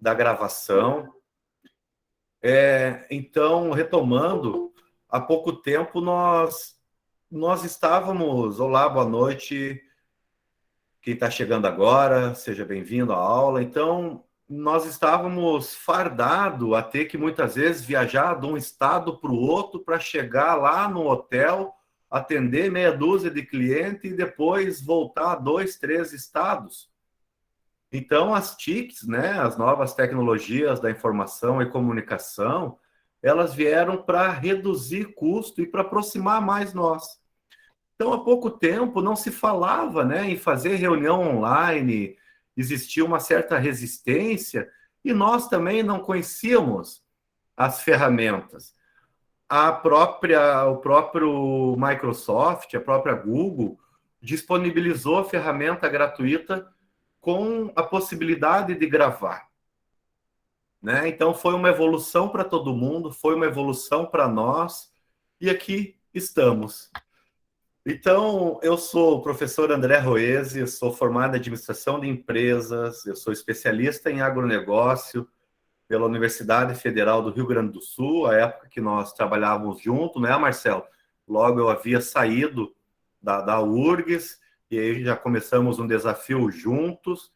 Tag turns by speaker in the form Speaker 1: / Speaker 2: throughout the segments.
Speaker 1: da gravação. Então, retomando, há pouco tempo nós estávamos... Olá, boa noite. Quem está chegando agora, seja bem-vindo à aula. Então, nós estávamos fardados a ter que muitas vezes viajar de um estado para o outro para chegar lá no hotel, atender meia dúzia de clientes e depois voltar a 2, 3 estados. Então, as TICs, né, as novas tecnologias da informação e comunicação, elas vieram para reduzir custo e para aproximar mais nós. Então, há pouco tempo não se falava, né, em fazer reunião online, existia uma certa resistência e nós também não conhecíamos as ferramentas. O próprio Microsoft, a própria Google, disponibilizou a ferramenta gratuita com a possibilidade de gravar, né? Então, foi uma evolução para todo mundo, foi uma evolução para nós, e aqui estamos. Então, eu sou o professor André Roese, sou formado em administração de empresas, eu sou especialista em agronegócio pela Universidade Federal do Rio Grande do Sul, a época que nós trabalhávamos junto, né, Marcelo? Logo eu havia saído da URGS, e aí já começamos um desafio juntos.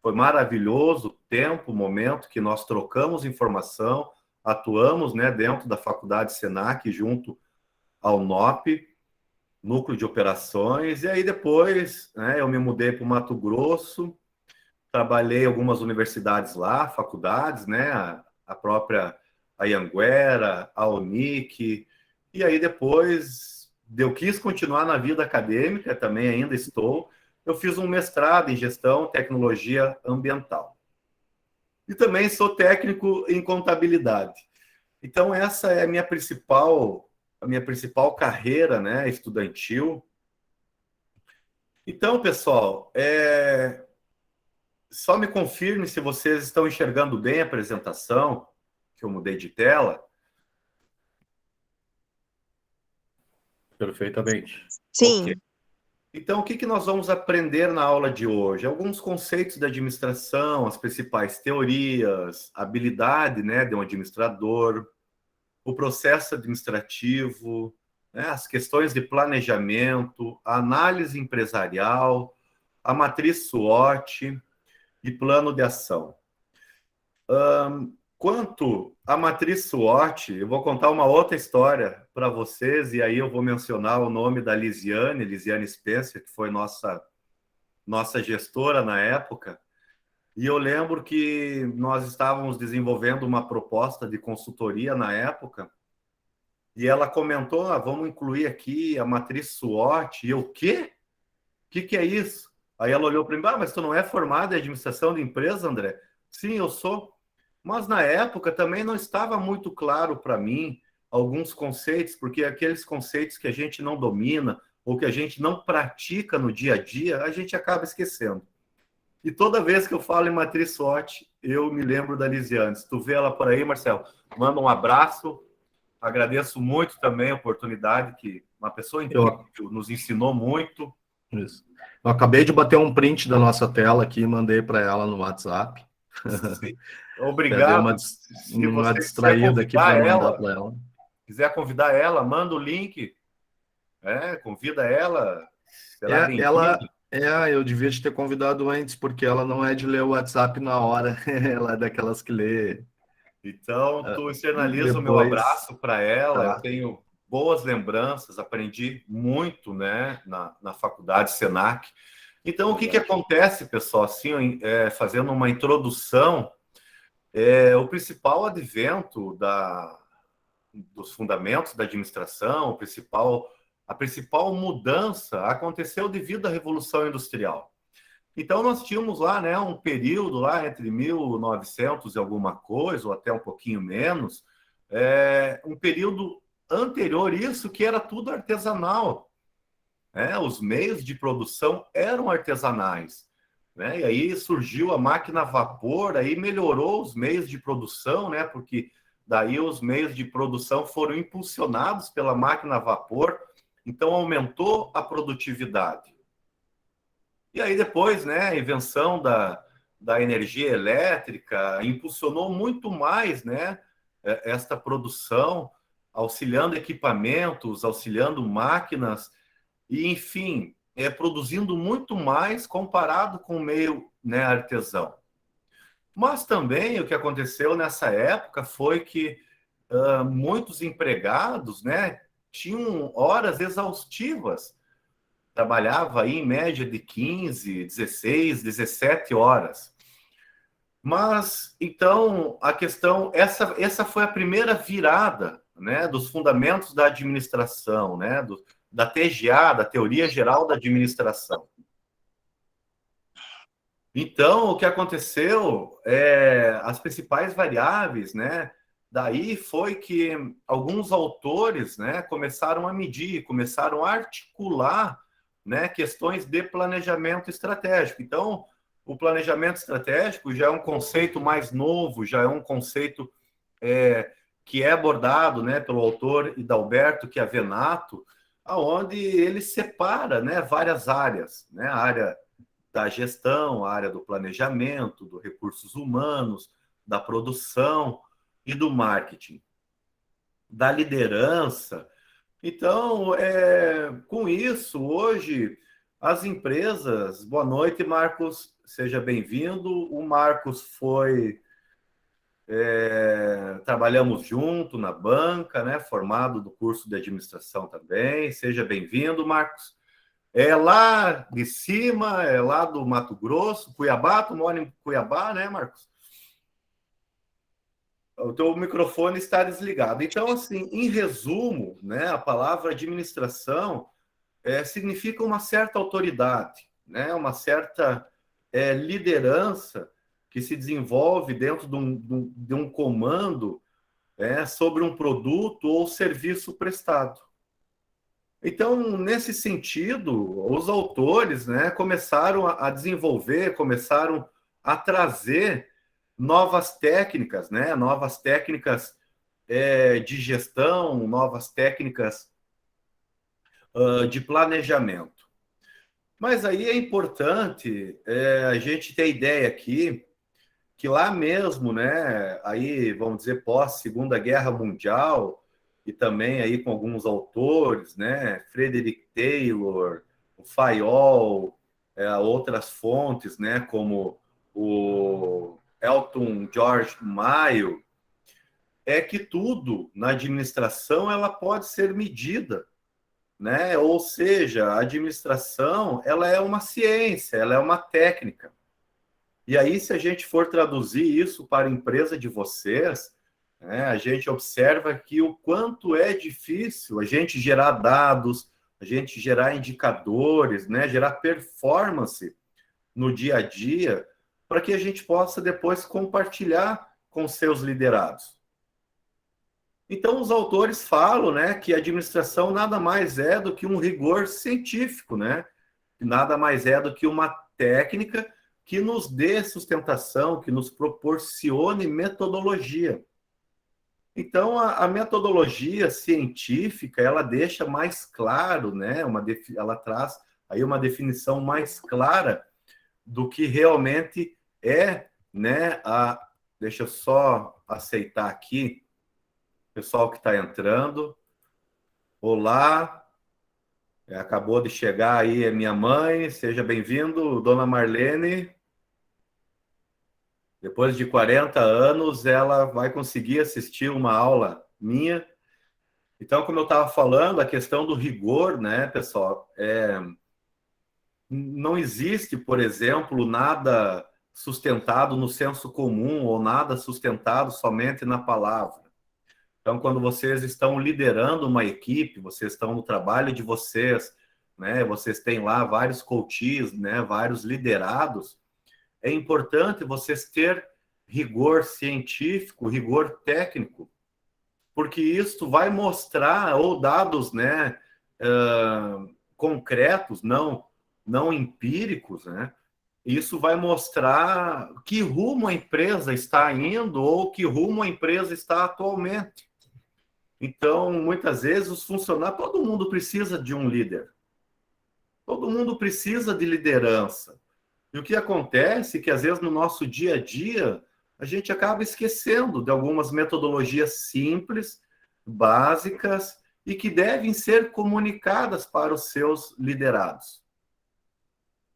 Speaker 1: Foi maravilhoso o tempo, o momento que nós trocamos informação, atuamos, né, dentro da Faculdade Senac, junto ao NOP, Núcleo de Operações, e aí depois, né, eu me mudei para o Mato Grosso, trabalhei em algumas universidades lá, faculdades, né, a própria Anhanguera, a Unic, e aí depois eu quis continuar na vida acadêmica, também ainda estou. Eu fiz um mestrado em gestão e tecnologia ambiental. E também sou técnico em contabilidade. Então, essa é a minha principal carreira, né, estudantil. Então, pessoal, só me confirme se vocês estão enxergando bem a apresentação, que eu mudei de tela.
Speaker 2: Perfeitamente.
Speaker 3: Sim.
Speaker 1: Okay. Então, o que nós vamos aprender na aula de hoje? Alguns conceitos da administração, as principais teorias, a habilidade, né, de um administrador, o processo administrativo, né, as questões de planejamento, a análise empresarial, a matriz SWOT e plano de ação. Quanto à matriz SWOT, eu vou contar uma outra história para vocês, e aí eu vou mencionar o nome da Lisiane Spencer, que foi nossa gestora na época, e eu lembro que nós estávamos desenvolvendo uma proposta de consultoria na época, e ela comentou, vamos incluir aqui a matriz SWOT, e eu, o quê? O que é isso? Aí ela olhou para mim, mas tu não é formado em administração de empresa, André? Sim, eu sou. Mas na época também não estava muito claro para mim alguns conceitos, porque aqueles conceitos que a gente não domina ou que a gente não pratica no dia a dia, a gente acaba esquecendo. E toda vez que eu falo em matriz SWOT, eu me lembro da Lisiane. Se tu vê ela por aí, Marcelo, manda um abraço. Agradeço muito também a oportunidade que uma pessoa incrível nos ensinou muito.
Speaker 2: Isso. Eu acabei de bater um print da nossa tela aqui e mandei para ela no WhatsApp.
Speaker 1: Sim. Obrigado.
Speaker 2: Uma distraída aqui para mandar para ela.
Speaker 1: Quiser convidar ela, manda o link. Convida ela.
Speaker 2: Eu devia te ter convidado antes, porque ela não é de ler o WhatsApp na hora. Ela é daquelas que lê.
Speaker 1: Então, tu externaliza o meu abraço para ela.
Speaker 2: Tá.
Speaker 1: Eu tenho boas lembranças, aprendi muito, né, na faculdade Senac. Então, o que acontece, pessoal? Assim, fazendo uma introdução, o principal advento dos fundamentos da administração, a principal mudança aconteceu devido à Revolução Industrial. Então, nós tínhamos lá, né, um período lá entre 1900 e alguma coisa, ou até um pouquinho menos, um período anterior a isso, que era tudo artesanal. Os meios de produção eram artesanais, né? E aí surgiu a máquina a vapor, aí melhorou os meios de produção, né? Porque daí os meios de produção foram impulsionados pela máquina a vapor, então aumentou a produtividade. E aí depois, né, a invenção da energia elétrica impulsionou muito mais, né, esta produção, auxiliando equipamentos, auxiliando máquinas, e, enfim, produzindo muito mais comparado com o meio, né, artesão. Mas também o que aconteceu nessa época foi que muitos empregados, né, tinham horas exaustivas, trabalhava aí em média de 15, 16, 17 horas. Mas, então, a questão, essa foi a primeira virada, né, dos fundamentos da administração, né, da TGA, da Teoria Geral da Administração. Então, o que aconteceu, as principais variáveis, né, daí foi que alguns autores, né, começaram a medir, começaram a articular, né, questões de planejamento estratégico. Então, o planejamento estratégico já é um conceito mais novo, já é um conceito que é abordado, né, pelo autor Hidalberto Chiavenato, aonde ele separa, né, várias áreas, né, a área da gestão, a área do planejamento, dos recursos humanos, da produção e do marketing, da liderança. Então, com isso, hoje, as empresas... Boa noite, Marcos, seja bem-vindo. O Marcos trabalhamos junto na banca, né? Formado do curso de administração também. Seja bem-vindo, Marcos. É lá de cima, é lá do Mato Grosso, Cuiabá, tu mora em Cuiabá, né, Marcos? O teu microfone está desligado. Então, assim, em resumo, né, a palavra administração significa uma certa autoridade, né, uma certa liderança que se desenvolve dentro de um comando sobre um produto ou serviço prestado. Então, nesse sentido, os autores, né, começaram a desenvolver, começaram a trazer novas técnicas, né, novas técnicas de gestão, novas técnicas de planejamento. Mas aí é importante a gente ter ideia aqui que lá mesmo, né, aí vamos dizer pós Segunda Guerra Mundial, e também aí com alguns autores, né, Frederick Taylor, o Fayol, outras fontes, né, como o Elton George Mayo, que tudo na administração ela pode ser medida, né? Ou seja, a administração ela é uma ciência, ela é uma técnica. E aí, se a gente for traduzir isso para a empresa de vocês, né, a gente observa que o quanto é difícil a gente gerar dados, a gente gerar indicadores, né, gerar performance no dia a dia, para que a gente possa depois compartilhar com seus liderados. Então, os autores falam, né, que a administração nada mais é do que um rigor científico, né? Nada mais é do que uma técnica que nos dê sustentação, que nos proporcione metodologia. Então, a metodologia científica, ela deixa mais claro, né? Ela traz aí uma definição mais clara do que realmente né? Deixa eu só aceitar aqui, pessoal que está entrando. Olá, acabou de chegar aí a minha mãe, seja bem-vindo, dona Marlene. Depois de 40 anos, ela vai conseguir assistir uma aula minha. Então, como eu estava falando, a questão do rigor, né, pessoal? Não existe, por exemplo, nada sustentado no senso comum ou nada sustentado somente na palavra. Então, quando vocês estão liderando uma equipe, vocês estão no trabalho de vocês, né? Vocês têm lá vários coaches, né? Vários liderados. É importante vocês ter rigor científico, rigor técnico, porque isso vai mostrar, ou dados, né, concretos, não empíricos, né? Isso vai mostrar que rumo a empresa está indo ou que rumo a empresa está atualmente. Então, muitas vezes, os funcionários, todo mundo precisa de um líder. Todo mundo precisa de liderança. E o que acontece é que, às vezes, no nosso dia a dia, a gente acaba esquecendo de algumas metodologias simples, básicas, e que devem ser comunicadas para os seus liderados.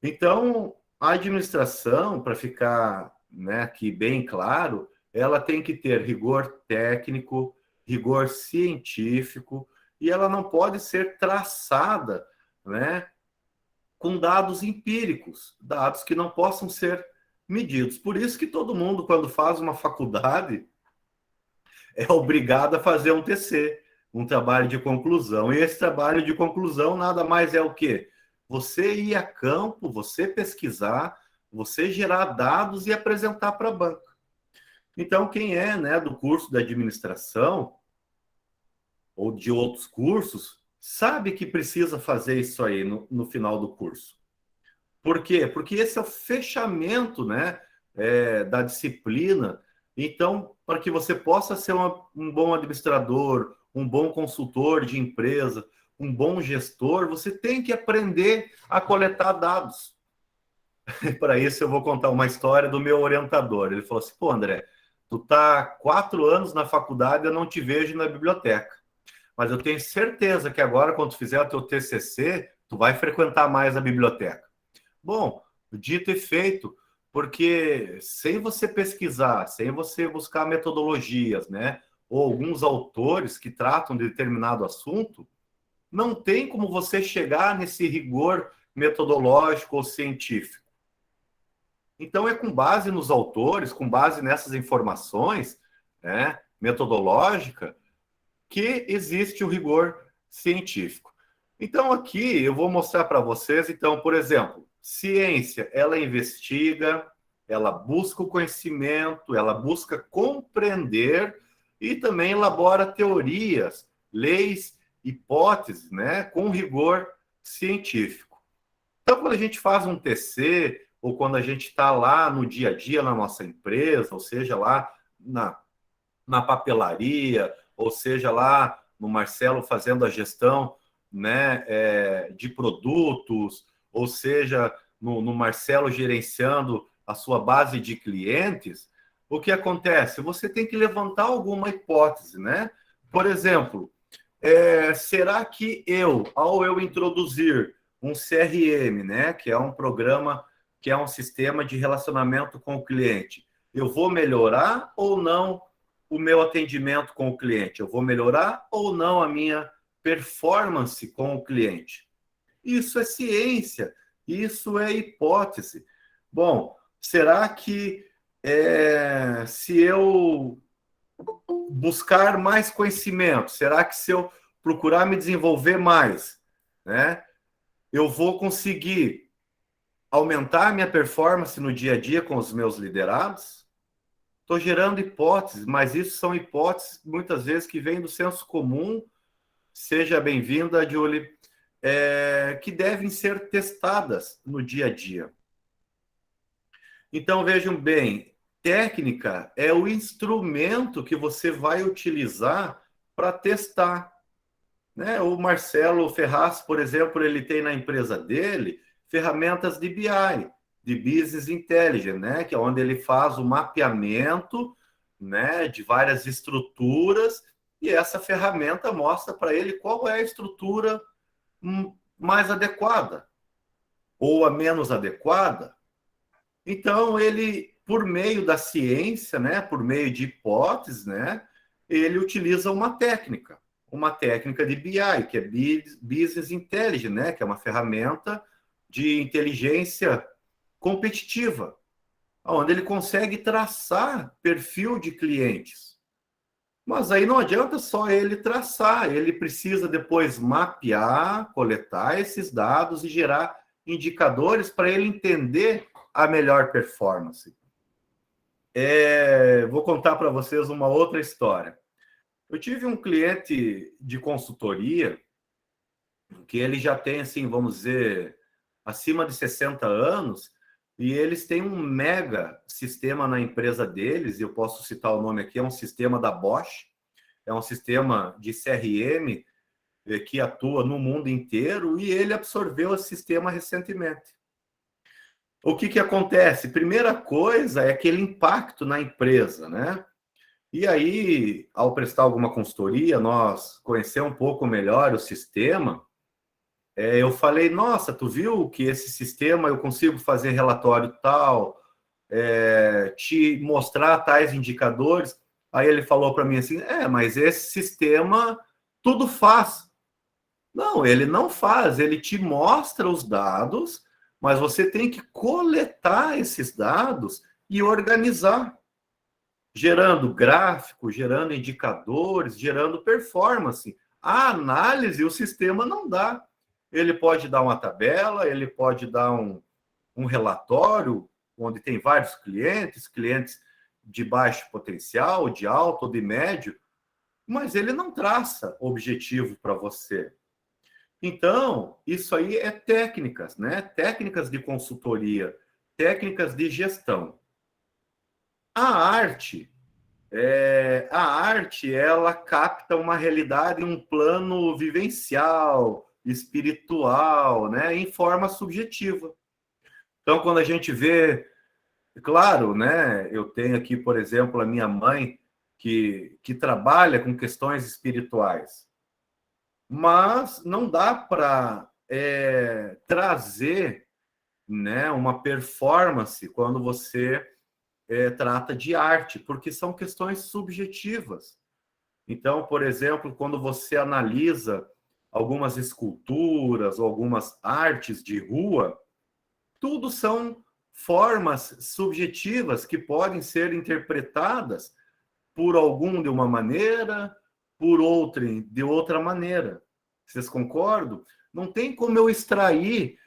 Speaker 1: Então, a administração, para ficar, né, aqui bem claro, ela tem que ter rigor técnico, rigor científico, e ela não pode ser traçada, né, com dados empíricos, dados que não possam ser medidos. Por isso que todo mundo, quando faz uma faculdade, é obrigado a fazer um TC, um trabalho de conclusão. E esse trabalho de conclusão nada mais é o quê? Você ir a campo, você pesquisar, você gerar dados e apresentar para a banca. Então, quem é, né, do curso da administração ou de outros cursos, sabe que precisa fazer isso aí no final do curso. Por quê? Porque esse é o fechamento, né, da disciplina. Então, para que você possa ser um bom administrador, um bom consultor de empresa, um bom gestor, você tem que aprender a coletar dados. Para isso, eu vou contar uma história do meu orientador. Ele falou assim: pô, André, tu tá 4 anos na faculdade, eu não te vejo na biblioteca. Mas eu tenho certeza que agora, quando tu fizer o teu TCC, tu vai frequentar mais a biblioteca. Bom, dito e feito, porque sem você pesquisar, sem você buscar metodologias, né, ou alguns autores que tratam de determinado assunto, não tem como você chegar nesse rigor metodológico ou científico. Então, é com base nos autores, com base nessas informações, né, metodológica, que existe o rigor científico. Então, aqui eu vou mostrar para vocês, então, por exemplo, ciência, ela investiga, ela busca o conhecimento, ela busca compreender e também elabora teorias, leis, hipóteses, né, com rigor científico. Então, quando a gente faz um TC, ou quando a gente está lá no dia a dia na nossa empresa, ou seja, lá na papelaria, ou seja, lá no Marcelo fazendo a gestão, né, de produtos, ou seja, no Marcelo gerenciando a sua base de clientes, o que acontece? Você tem que levantar alguma hipótese, né? Por exemplo, será que ao eu introduzir um CRM, né, que é um programa, que é um sistema de relacionamento com o cliente, eu vou melhorar ou não o meu atendimento com o cliente? Eu vou melhorar ou não a minha performance com o cliente? Isso é ciência, isso é hipótese. Bom, será que se eu buscar mais conhecimento, será que se eu procurar me desenvolver mais, né, eu vou conseguir aumentar a minha performance no dia a dia com os meus liderados? Estou gerando hipóteses, mas isso são hipóteses muitas vezes que vêm do senso comum. Seja bem-vinda, Julie, que devem ser testadas no dia a dia. Então, vejam bem, técnica é o instrumento que você vai utilizar para testar, né? O Marcelo Ferraz, por exemplo, ele tem na empresa dele ferramentas de BI, de Business Intelligence, né? Que é onde ele faz o mapeamento, né, de várias estruturas, e essa ferramenta mostra para ele qual é a estrutura mais adequada ou a menos adequada. Então, ele, por meio da ciência, né, por meio de hipóteses, né, ele utiliza uma técnica de BI, que é Business Intelligence, né, que é uma ferramenta de inteligência competitiva, onde ele consegue traçar perfil de clientes. Mas aí não adianta só ele traçar, ele precisa depois mapear, coletar esses dados e gerar indicadores para ele entender a melhor performance. Vou contar para vocês uma outra história. Eu tive um cliente de consultoria que ele já tem, assim, vamos dizer, acima de 60 anos, e eles têm um mega sistema na empresa deles, e eu posso citar o nome aqui, é um sistema da Bosch, é um sistema de CRM que atua no mundo inteiro, e ele absorveu esse sistema recentemente. o que acontece? Primeira coisa é aquele impacto na empresa, né? E aí, ao prestar alguma consultoria, nós conhecer um pouco melhor o sistema, eu falei, nossa, tu viu que esse sistema eu consigo fazer relatório tal, te mostrar tais indicadores? Aí ele falou para mim assim, mas esse sistema tudo faz. Não, ele não faz, ele te mostra os dados, mas você tem que coletar esses dados e organizar, gerando gráfico, gerando indicadores, gerando performance. A análise o sistema não dá. Ele pode dar uma tabela, ele pode dar um relatório onde tem vários clientes de baixo potencial, de alto ou de médio, mas ele não traça objetivo para você. Então, isso aí é técnicas, né? Técnicas de consultoria, técnicas de gestão. A arte, ela capta uma realidade, um plano vivencial, espiritual, né? Em forma subjetiva. Então, quando a gente vê, claro, né? Eu tenho aqui, por exemplo, a minha mãe que trabalha com questões espirituais, mas não dá para trazer, né, uma performance quando você trata de arte, porque são questões subjetivas. Então, por exemplo, quando você analisa algumas esculturas ou algumas artes de rua, tudo são formas subjetivas que podem ser interpretadas por algum de uma maneira, por outro de outra maneira. Vocês concordam? Não tem como eu extrair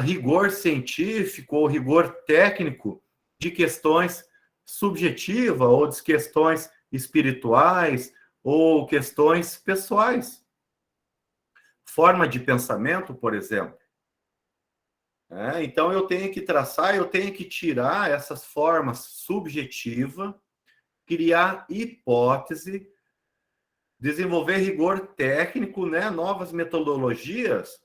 Speaker 1: rigor científico ou rigor técnico de questões subjetivas ou de questões espirituais ou questões pessoais. Forma de pensamento, por exemplo. Então, eu tenho que traçar, eu tenho que tirar essas formas subjetivas, criar hipótese, desenvolver rigor técnico, né? Novas metodologias,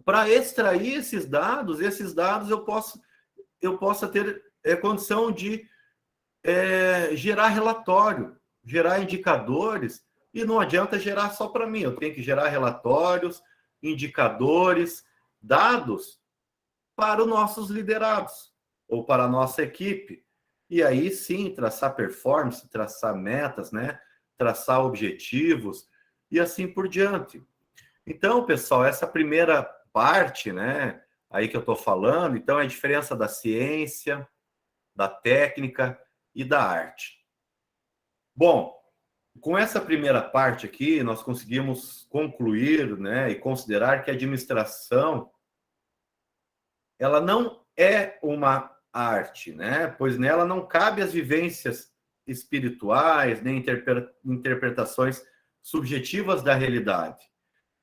Speaker 1: para extrair esses dados eu possa ter condição de gerar relatório, gerar indicadores, e não adianta gerar só para mim, eu tenho que gerar relatórios, indicadores, dados para os nossos liderados, ou para a nossa equipe. E aí sim, traçar performance, traçar metas, né? Traçar objetivos, e assim por diante. Então, pessoal, essa primeira parte, né, aí que eu estou falando, então é a diferença da ciência, da técnica e da arte. Bom, com essa primeira parte aqui, nós conseguimos concluir, né, e considerar que a administração, ela não é uma arte, né, pois nela não cabe as vivências espirituais, nem interpretações subjetivas da realidade.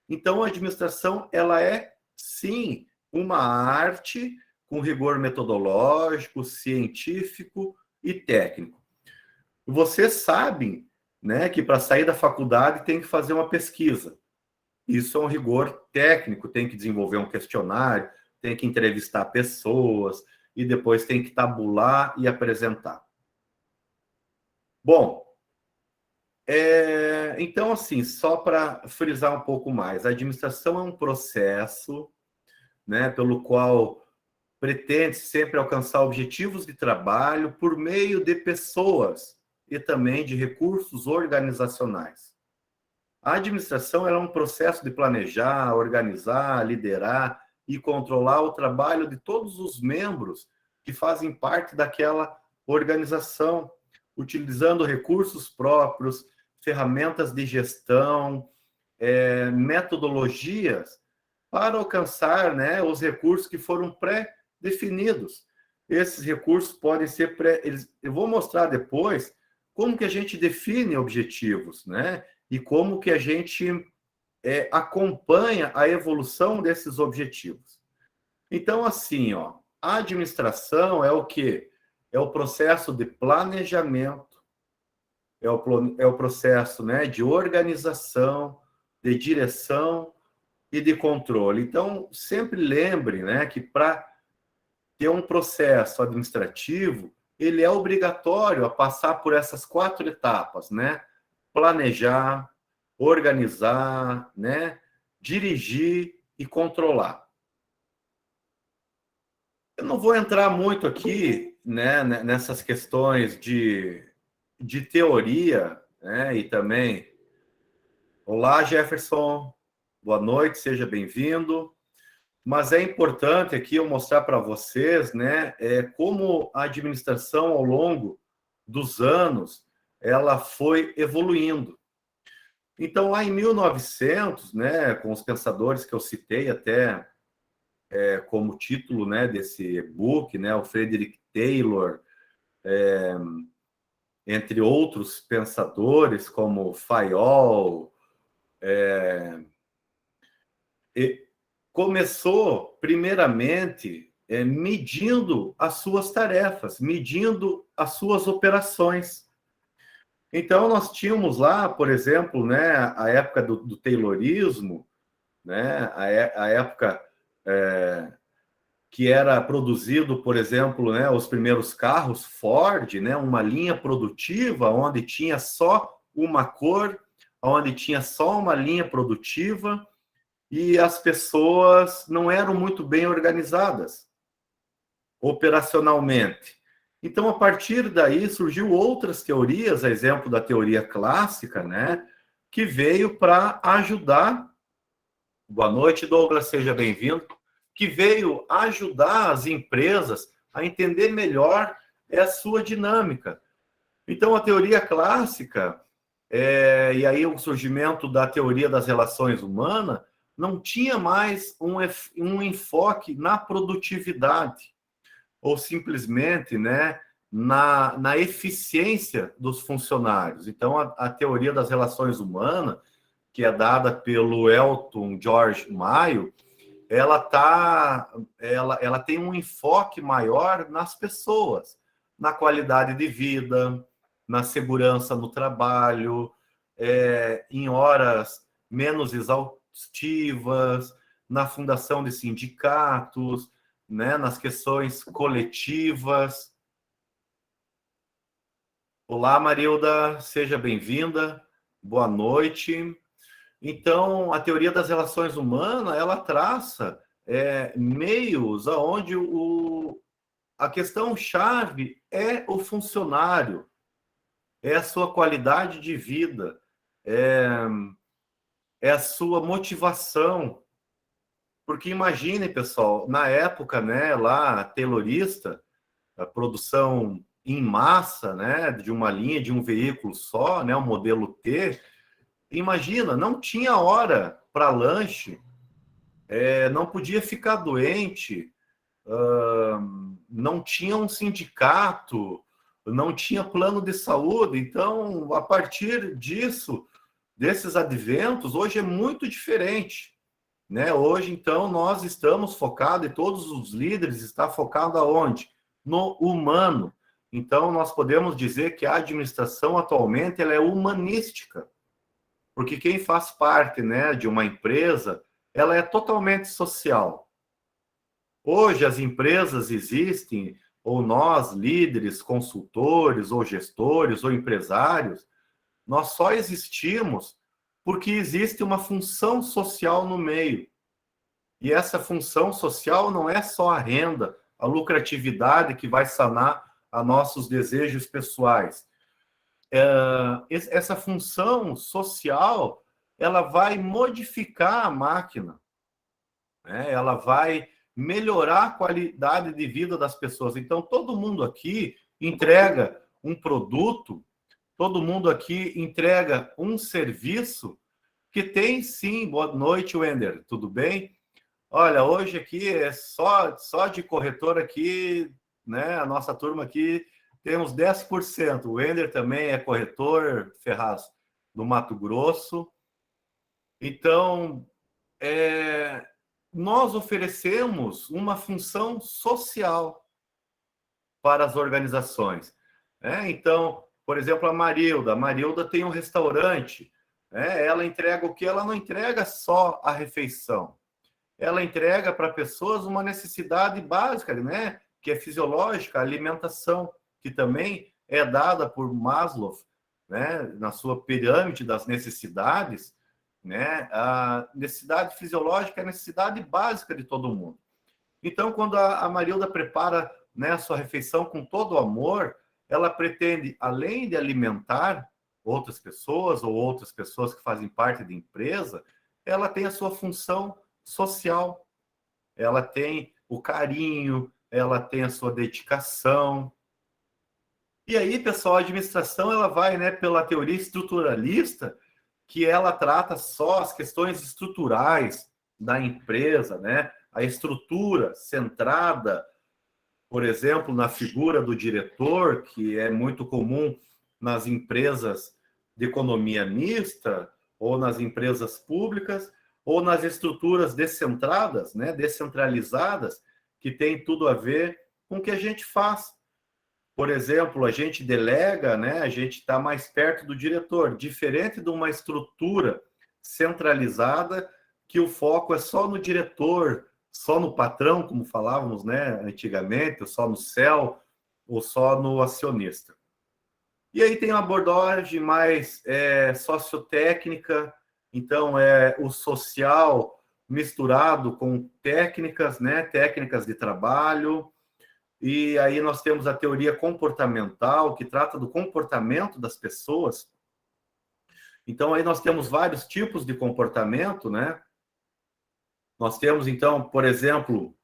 Speaker 1: Então, a administração, ela é, sim, uma arte com rigor metodológico, científico e técnico. Vocês sabem, né, que para sair da faculdade tem que fazer uma pesquisa. Isso é um rigor técnico, tem que desenvolver um questionário, tem que entrevistar pessoas e depois tem que tabular e apresentar. Bom, então, assim, só para frisar um pouco mais, a administração é um processo, né, pelo qual pretende sempre alcançar objetivos de trabalho por meio de pessoas e também de recursos organizacionais. A administração é um processo de planejar, organizar, liderar e controlar o trabalho de todos os membros que fazem parte daquela organização, utilizando recursos próprios, ferramentas de gestão, metodologias para alcançar, né, os recursos que foram pré-definidos. Esses recursos podem ser eu vou mostrar depois como que a gente define objetivos, né? E como que a gente acompanha a evolução desses objetivos. Então, assim, ó, a administração é o quê? É o processo de planejamento, é o processo, né, de organização, de direção e de controle. Então, sempre lembre, né, que para que um processo administrativo ele é obrigatório a passar por essas 4 etapas, né? Planejar, organizar, né? Dirigir e controlar. Eu não vou entrar muito aqui, né, nessas questões de teoria, né? E também, olá, Jefferson, boa noite, seja bem-vindo. Mas é importante aqui eu mostrar para vocês, né, como a administração ao longo dos anos ela foi evoluindo. Então, lá em 1900, né, com os pensadores que eu citei até como título, né, desse e-book, né, o Frederick Taylor, entre outros pensadores como Fayol, começou primeiramente medindo as suas tarefas, medindo as suas operações. Então, nós tínhamos lá, por exemplo, né, a época do Taylorismo, né, a época que era produzido, por exemplo, né, os primeiros carros Ford, né, uma linha produtiva onde tinha só uma cor, onde tinha só uma linha produtiva e as pessoas não eram muito bem organizadas operacionalmente. Então, a partir daí, surgiu outras teorias, a exemplo da teoria clássica, né, que veio para ajudar. Boa noite, Douglas, seja bem-vindo. Que veio ajudar as empresas a entender melhor a sua dinâmica. Então, a teoria clássica, e aí o surgimento da teoria das relações humanas, não tinha mais um enfoque na produtividade, ou simplesmente, né, na eficiência dos funcionários. Então, a teoria das relações humanas, que é dada pelo Elton George Mayo, ela tem um enfoque maior nas pessoas, na qualidade de vida, na segurança no trabalho, em horas menos exaustivas, na fundação de sindicatos, né, nas questões coletivas. Olá, Marilda, seja bem-vinda, boa noite. Então, a teoria das relações humanas, ela traça meios aonde a questão-chave é o funcionário, é a sua qualidade de vida, é a sua motivação. Porque imagine, pessoal, na época, né, lá, taylorista, a produção em massa, né, de uma linha, de um veículo só, né, o modelo T, imagina, não tinha hora para lanche, não podia ficar doente, não tinha um sindicato, não tinha plano de saúde. Então, a partir disso, desses adventos, hoje é muito diferente, né? Hoje, então, nós estamos focados, e todos os líderes estão focados aonde? No humano. Então, nós podemos dizer que a administração atualmente ela é humanística, porque quem faz parte, né, de uma empresa, ela é totalmente social. Hoje as empresas existem, ou nós, líderes, consultores, ou gestores, ou empresários, nós só existimos porque existe uma função social no meio. E essa função social não é só a renda, a lucratividade que vai sanar a nossos desejos pessoais. Essa função social, ela vai modificar a máquina, né? Ela vai melhorar a qualidade de vida das pessoas. Então, todo mundo aqui entrega um produto, todo mundo aqui entrega um serviço que tem, sim. Boa noite, Wender, tudo bem? Olha, hoje aqui é só de corretor aqui, né? A nossa turma aqui temos 10%. O Wender também é corretor, Ferraz, do Mato Grosso. Então, nós oferecemos uma função social para as organizações. Então, por exemplo, a Marilda tem um restaurante. Ela entrega o que? Ela não entrega só a refeição. Ela entrega para pessoas uma necessidade básica, né? que é fisiológica, a alimentação, que também é dada por Maslow, né, na sua pirâmide das necessidades, né, a necessidade fisiológica é a necessidade básica de todo mundo. Então, quando a Marilda prepara, né, a sua refeição com todo o amor, ela pretende, além de alimentar outras pessoas ou outras pessoas que fazem parte da empresa, ela tem a sua função social, ela tem o carinho, ela tem a sua dedicação. E aí, pessoal, a administração ela vai, né, pela teoria estruturalista, que ela trata só as questões estruturais da empresa, né? A estrutura centrada, por exemplo, na figura do diretor, que é muito comum nas empresas de economia mista, ou nas empresas públicas, ou nas estruturas descentradas, né, descentralizadas, que tem tudo a ver com o que a gente faz. Por exemplo, a gente delega, né, a gente está mais perto do diretor, diferente de uma estrutura centralizada, que o foco é só no diretor, só no patrão, como falávamos, né, antigamente, ou só no céu, ou só no acionista. E aí tem uma abordagem mais sociotécnica, então é o social misturado com técnicas, né, técnicas de trabalho. E aí nós temos a teoria comportamental, que trata do comportamento das pessoas. Então aí nós temos vários tipos de comportamento, né? Nós temos, então, por exemplo,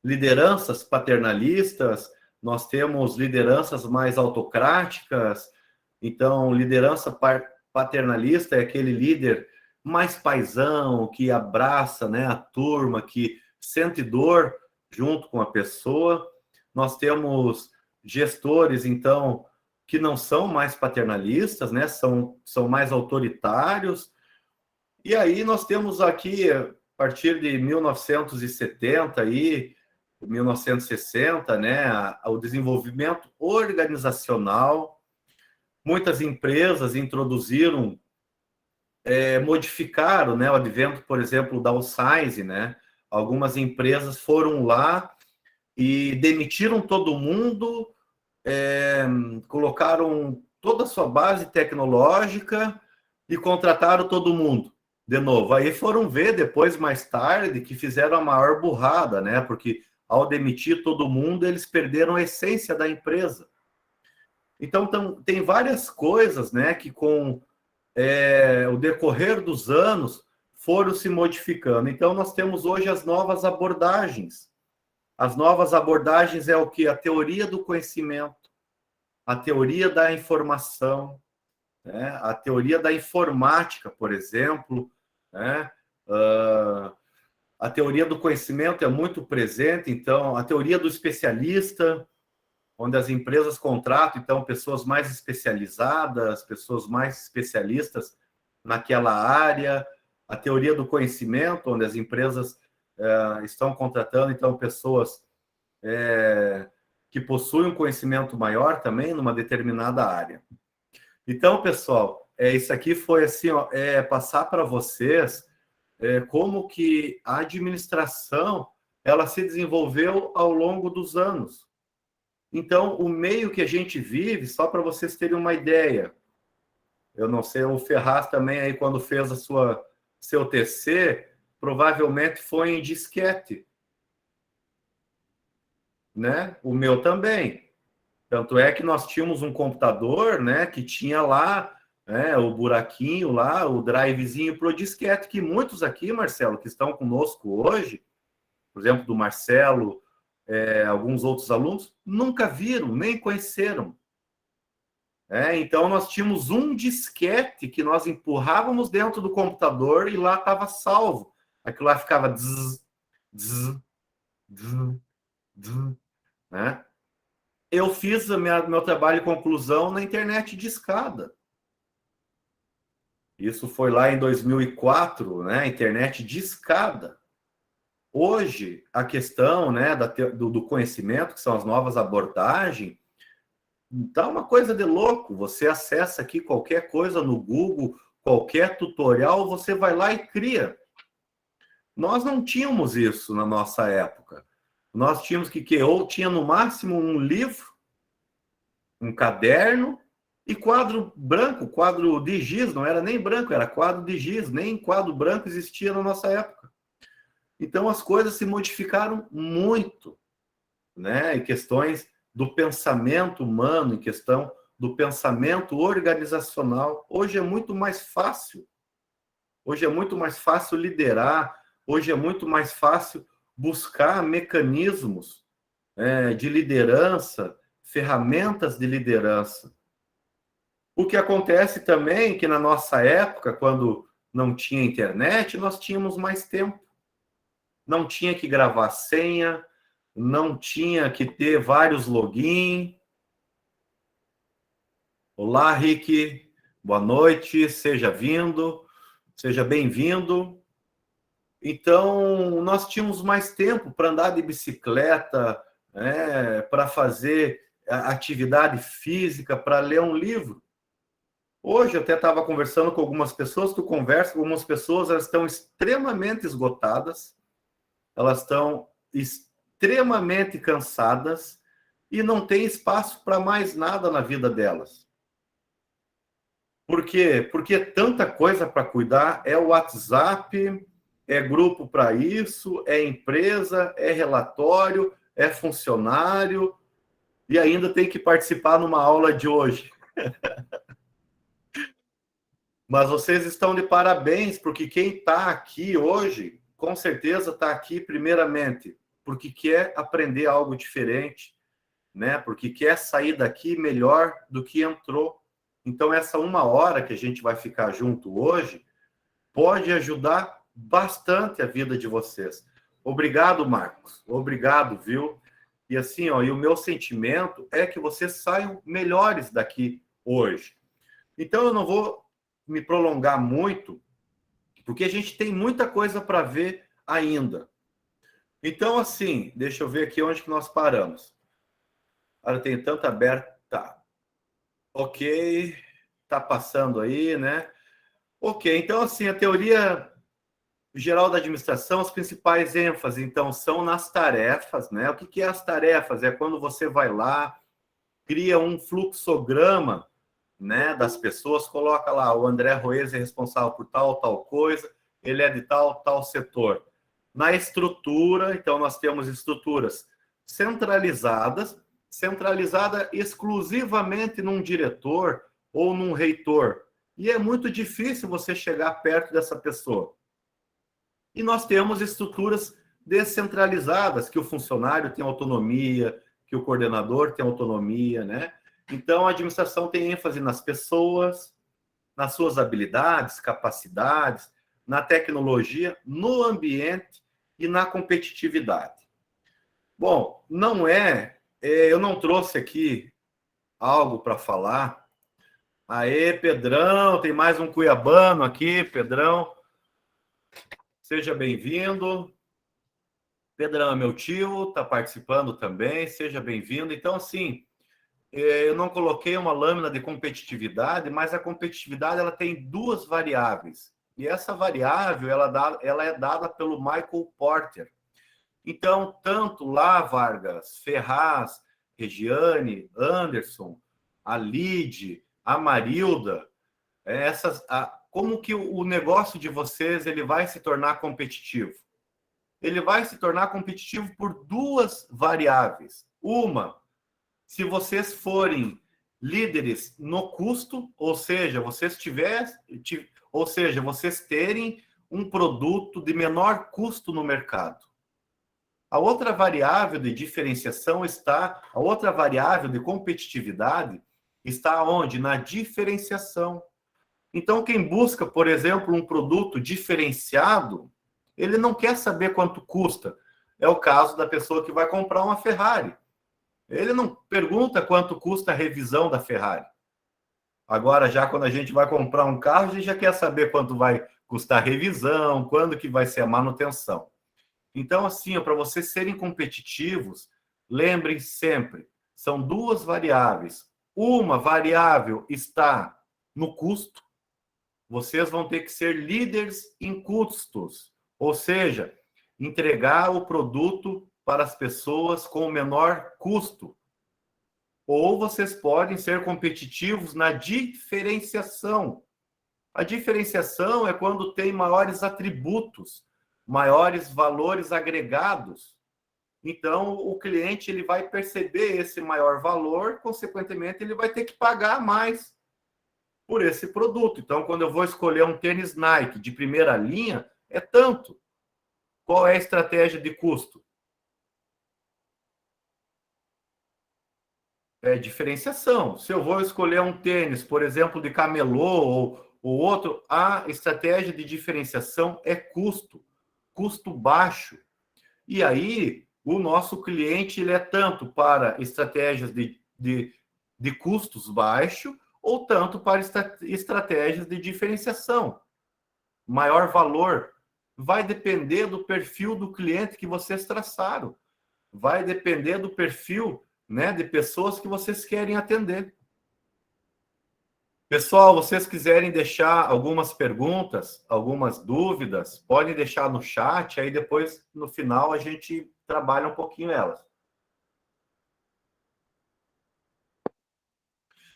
Speaker 1: lideranças paternalistas, nós temos lideranças mais autocráticas. Então, liderança paternalista é aquele líder mais paisão, que abraça, né, a turma, que sente dor junto com a pessoa. Nós temos gestores, então, que não são mais paternalistas, né, são mais autoritários. E aí nós temos aqui, a partir de 1970 e 1960, né, o desenvolvimento organizacional. Muitas empresas introduziram, modificaram, né, o advento, por exemplo, da downsize, né? Algumas empresas foram lá e demitiram todo mundo, colocaram toda a sua base tecnológica e contrataram todo mundo de novo. Aí foram ver depois, mais tarde, que fizeram a maior burrada, né? Porque ao demitir todo mundo, eles perderam a essência da empresa. Então, tem várias coisas, né, que com o decorrer dos anos foram se modificando. Então, nós temos hoje as novas abordagens. As novas abordagens é o que? A teoria do conhecimento, a teoria da informação, né? A teoria da informática, por exemplo, né? A teoria do conhecimento é muito presente, então, a teoria do especialista, onde as empresas contratam, então, pessoas mais especializadas, pessoas mais especialistas naquela área, a teoria do conhecimento, onde as empresas estão contratando, então, pessoas que possuem um conhecimento maior também numa determinada área. Então, pessoal, isso aqui foi assim, ó, passar para vocês como que a administração ela se desenvolveu ao longo dos anos. Então, o meio que a gente vive, só para vocês terem uma ideia, eu não sei, o Ferraz também, aí, quando fez seu TC, provavelmente foi em disquete, né? O meu também. Tanto é que nós tínhamos um computador, né, que tinha lá, o buraquinho lá, o drivezinho para o disquete, que muitos aqui, Marcelo, que estão conosco hoje, por exemplo, do Marcelo, alguns outros alunos, nunca viram, nem conheceram. Então, nós tínhamos um disquete que nós empurrávamos dentro do computador e lá estava salvo. Aquilo lá ficava zzz, zzz, zzz, zzz, né? Eu fiz meu trabalho de conclusão na internet de escada. Isso foi lá em 2004, né? Internet de escada. Hoje, a questão, né, do conhecimento, que são as novas abordagens, tá uma coisa de louco. Você acessa aqui qualquer coisa no Google, qualquer tutorial, você vai lá e cria. Nós não tínhamos isso na nossa época. Nós tínhamos que ou tinha no máximo um livro, um caderno e quadro branco, quadro de giz, não era nem branco, era quadro de giz, nem quadro branco existia na nossa época. Então as coisas se modificaram muito, né? Em questões do pensamento humano, em questão do pensamento organizacional. Hoje é muito mais fácil. Hoje é muito mais fácil liderar, hoje é muito mais fácil buscar mecanismos de liderança, ferramentas de liderança. O que acontece também é que na nossa época, quando não tinha internet, nós tínhamos mais tempo. Não tinha que gravar senha, não tinha que ter vários login. Olá, Rick. Boa noite, seja bem-vindo. Então, nós tínhamos mais tempo para andar de bicicleta, para fazer atividade física, para ler um livro. Hoje, eu até estava conversando com algumas pessoas, tu conversa com algumas pessoas, elas estão extremamente esgotadas, elas estão extremamente cansadas e não tem espaço para mais nada na vida delas. Por quê? Porque é tanta coisa para cuidar, é o WhatsApp, é grupo para isso, é empresa, é relatório, é funcionário, e ainda tem que participar numa aula de hoje. Mas vocês estão de parabéns, porque quem está aqui hoje, com certeza está aqui primeiramente, porque quer aprender algo diferente, né? Porque quer sair daqui melhor do que entrou. Então, essa 1 hora que a gente vai ficar junto hoje pode ajudar bastante a vida de vocês. Obrigado, Marcos. Obrigado, viu? E assim, ó, e o meu sentimento é que vocês saiam melhores daqui hoje. Então, eu não vou me prolongar muito, porque a gente tem muita coisa para ver ainda. Então, assim, deixa eu ver aqui onde que nós paramos. Olha, tem tanto aberto. Tá. Ok. Tá passando aí, né? Ok. Então, assim, a teoria geral da administração, as principais ênfases, então, são nas tarefas, né? O que é as tarefas? É quando você vai lá, cria um fluxograma, né, das pessoas, coloca lá, o André Roes é responsável por tal coisa, ele é de tal setor. Na estrutura, então, nós temos estruturas centralizada exclusivamente num diretor ou num reitor. E é muito difícil você chegar perto dessa pessoa. E nós temos estruturas descentralizadas, que o funcionário tem autonomia, que o coordenador tem autonomia, né? Então, a administração tem ênfase nas pessoas, nas suas habilidades, capacidades, na tecnologia, no ambiente e na competitividade. Bom, eu não trouxe aqui algo para falar. Aê, Pedrão, tem mais um cuiabano aqui, Pedrão. Seja bem-vindo. Pedrão é meu tio, está participando também, seja bem-vindo. Então, assim, eu não coloquei uma lâmina de competitividade, mas a competitividade ela tem 2 variáveis. E essa variável ela é dada pelo Michael Porter. Então, tanto lá, Vargas, Ferraz, Regiane, Anderson, a Lide, a Marilda, como que o negócio de vocês ele vai se tornar competitivo? Ele vai se tornar competitivo por 2 variáveis. Uma, se vocês forem líderes no custo, ou seja, vocês terem um produto de menor custo no mercado. A outra variável de diferenciação a outra variável de competitividade está onde? Na diferenciação. Então, quem busca, por exemplo, um produto diferenciado, ele não quer saber quanto custa. É o caso da pessoa que vai comprar uma Ferrari. Ele não pergunta quanto custa a revisão da Ferrari. Agora, já quando a gente vai comprar um carro, a gente já quer saber quanto vai custar a revisão, quando que vai ser a manutenção. Então, assim, para vocês serem competitivos, lembrem sempre, são 2 variáveis. Uma variável está no custo. Vocês vão ter que ser líderes em custos, ou seja, entregar o produto para as pessoas com o menor custo. Ou vocês podem ser competitivos na diferenciação. A diferenciação é quando tem maiores atributos, maiores valores agregados. Então, o cliente ele vai perceber esse maior valor, consequentemente, ele vai ter que pagar mais por esse produto. Então, quando eu vou escolher um tênis Nike de primeira linha, é tanto. Qual é a estratégia de custo? É diferenciação. Se eu vou escolher um tênis, por exemplo, de camelô ou outro, a estratégia de diferenciação é custo, custo baixo. E aí, o nosso cliente ele é tanto para estratégias de custos baixos ou tanto para estratégias de diferenciação. Maior valor vai depender do perfil do cliente que vocês traçaram. Vai depender do perfil, né, de pessoas que vocês querem atender. Pessoal, vocês quiserem deixar algumas perguntas, algumas dúvidas, podem deixar no chat, aí depois, no final, a gente trabalha um pouquinho elas.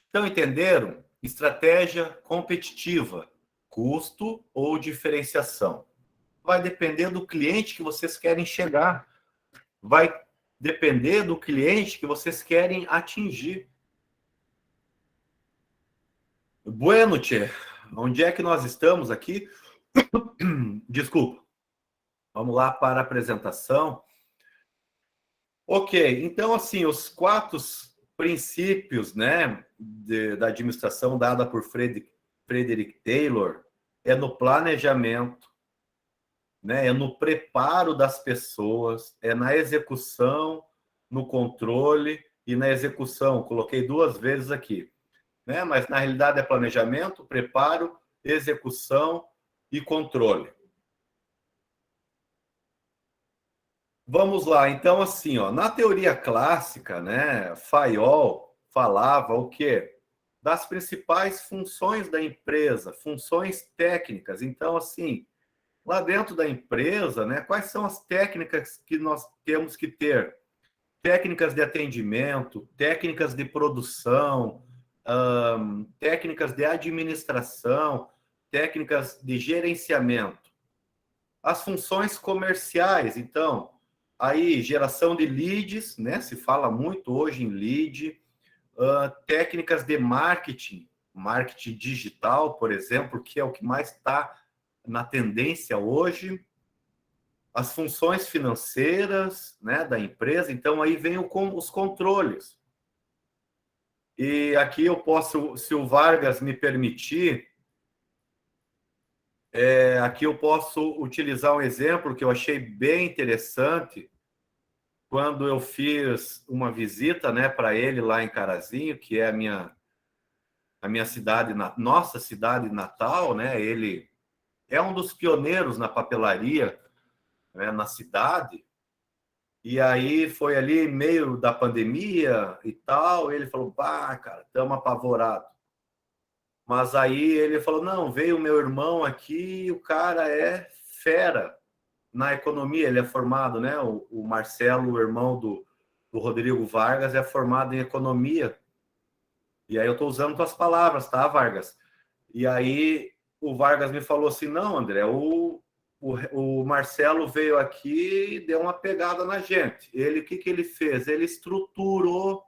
Speaker 1: Então, entenderam? Estratégia competitiva, custo ou diferenciação. Vai depender do cliente que vocês querem chegar. Vai depender do cliente que vocês querem atingir. Bueno, tchê, onde é que nós estamos aqui? Desculpa. Vamos lá para a apresentação. Ok, então, assim, os 4 princípios, né, da administração dada por Frederick Taylor é no planejamento, né, é no preparo das pessoas, é na execução, no controle e na execução. Coloquei 2 vezes aqui, né, mas na realidade é planejamento, preparo, execução e controle. Vamos lá, então, assim, ó, na teoria clássica, né, Fayol falava o quê? Das principais funções da empresa, funções técnicas. Então, assim, lá dentro da empresa, né, quais são as técnicas que nós temos que ter? Técnicas de atendimento, técnicas de produção, técnicas de administração, técnicas de gerenciamento. As funções comerciais, então, aí geração de leads, né? Se fala muito hoje em lead, técnicas de marketing, marketing digital, por exemplo, que é o que mais está na tendência hoje, as funções financeiras, né, da empresa. Então aí vem os controles. E aqui eu posso, se o Vargas me permitir, aqui eu posso utilizar um exemplo que eu achei bem interessante quando eu fiz uma visita, né, para ele lá em Carazinho, que é a minha cidade, nossa cidade natal, né? Ele é um dos pioneiros na papelaria, né, na cidade. E aí foi ali meio da pandemia e tal, ele falou: "Bah, cara, estamos apavorados". Mas aí ele falou: "Não, veio o meu irmão aqui, o cara é fera na economia, ele é formado, né? O Marcelo, o irmão do Rodrigo Vargas, é formado em economia. E aí eu estou usando tuas palavras, tá, Vargas? E aí o Vargas me falou assim: não, André, o Marcelo veio aqui e deu uma pegada na gente. Ele, o que ele fez? Ele estruturou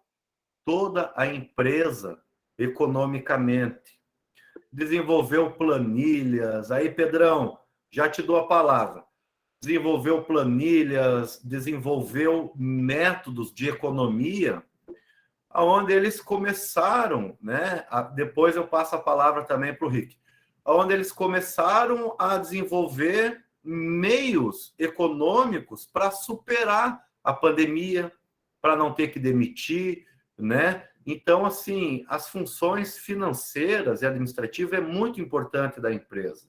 Speaker 1: toda a empresa economicamente, desenvolveu planilhas. Aí, Pedrão, já te dou a palavra. Desenvolveu planilhas, desenvolveu métodos de economia, onde eles começaram, né? Depois eu passo a palavra também para o Rick, onde eles começaram a desenvolver meios econômicos para superar a pandemia, para não ter que demitir, né? Então, assim, as funções financeiras e administrativas é muito importante da empresa.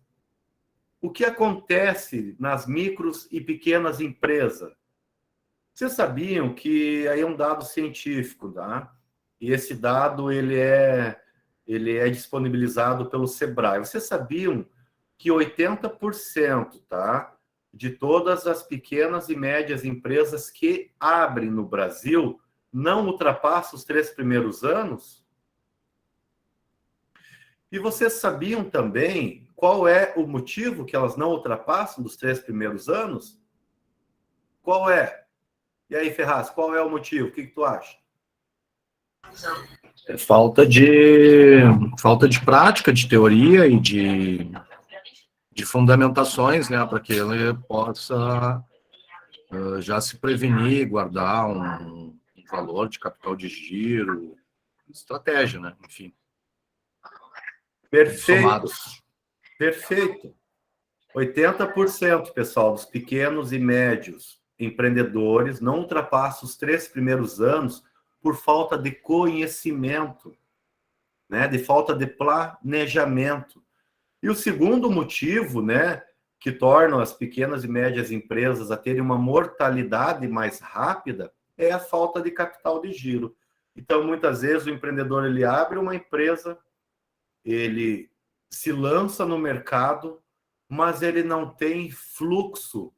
Speaker 1: O que acontece nas micros e pequenas empresas? Vocês sabiam que aí é um dado científico, tá? E esse dado ele é disponibilizado pelo Sebrae. Vocês sabiam que 80%, tá, de todas as pequenas e médias empresas que abrem no Brasil não ultrapassa os 3 primeiros anos? E vocês sabiam também qual é o motivo que elas não ultrapassam dos 3 primeiros anos? Qual é? E aí, Ferraz, qual é o motivo? O que tu acha?
Speaker 2: É falta de prática, de teoria e de fundamentações, né, para que ele possa já se prevenir, guardar um valor de capital de giro, estratégia, né, enfim.
Speaker 1: Perfeito.
Speaker 2: Somados.
Speaker 1: Perfeito. 80%, pessoal, dos pequenos e médios empreendedores não ultrapassam os 3 primeiros anos por falta de conhecimento, né, de falta de planejamento. E o segundo motivo, né, que torna as pequenas e médias empresas a terem uma mortalidade mais rápida é a falta de capital de giro. Então, muitas vezes, o empreendedor ele abre uma empresa, ele se lança no mercado, mas ele não tem fluxo,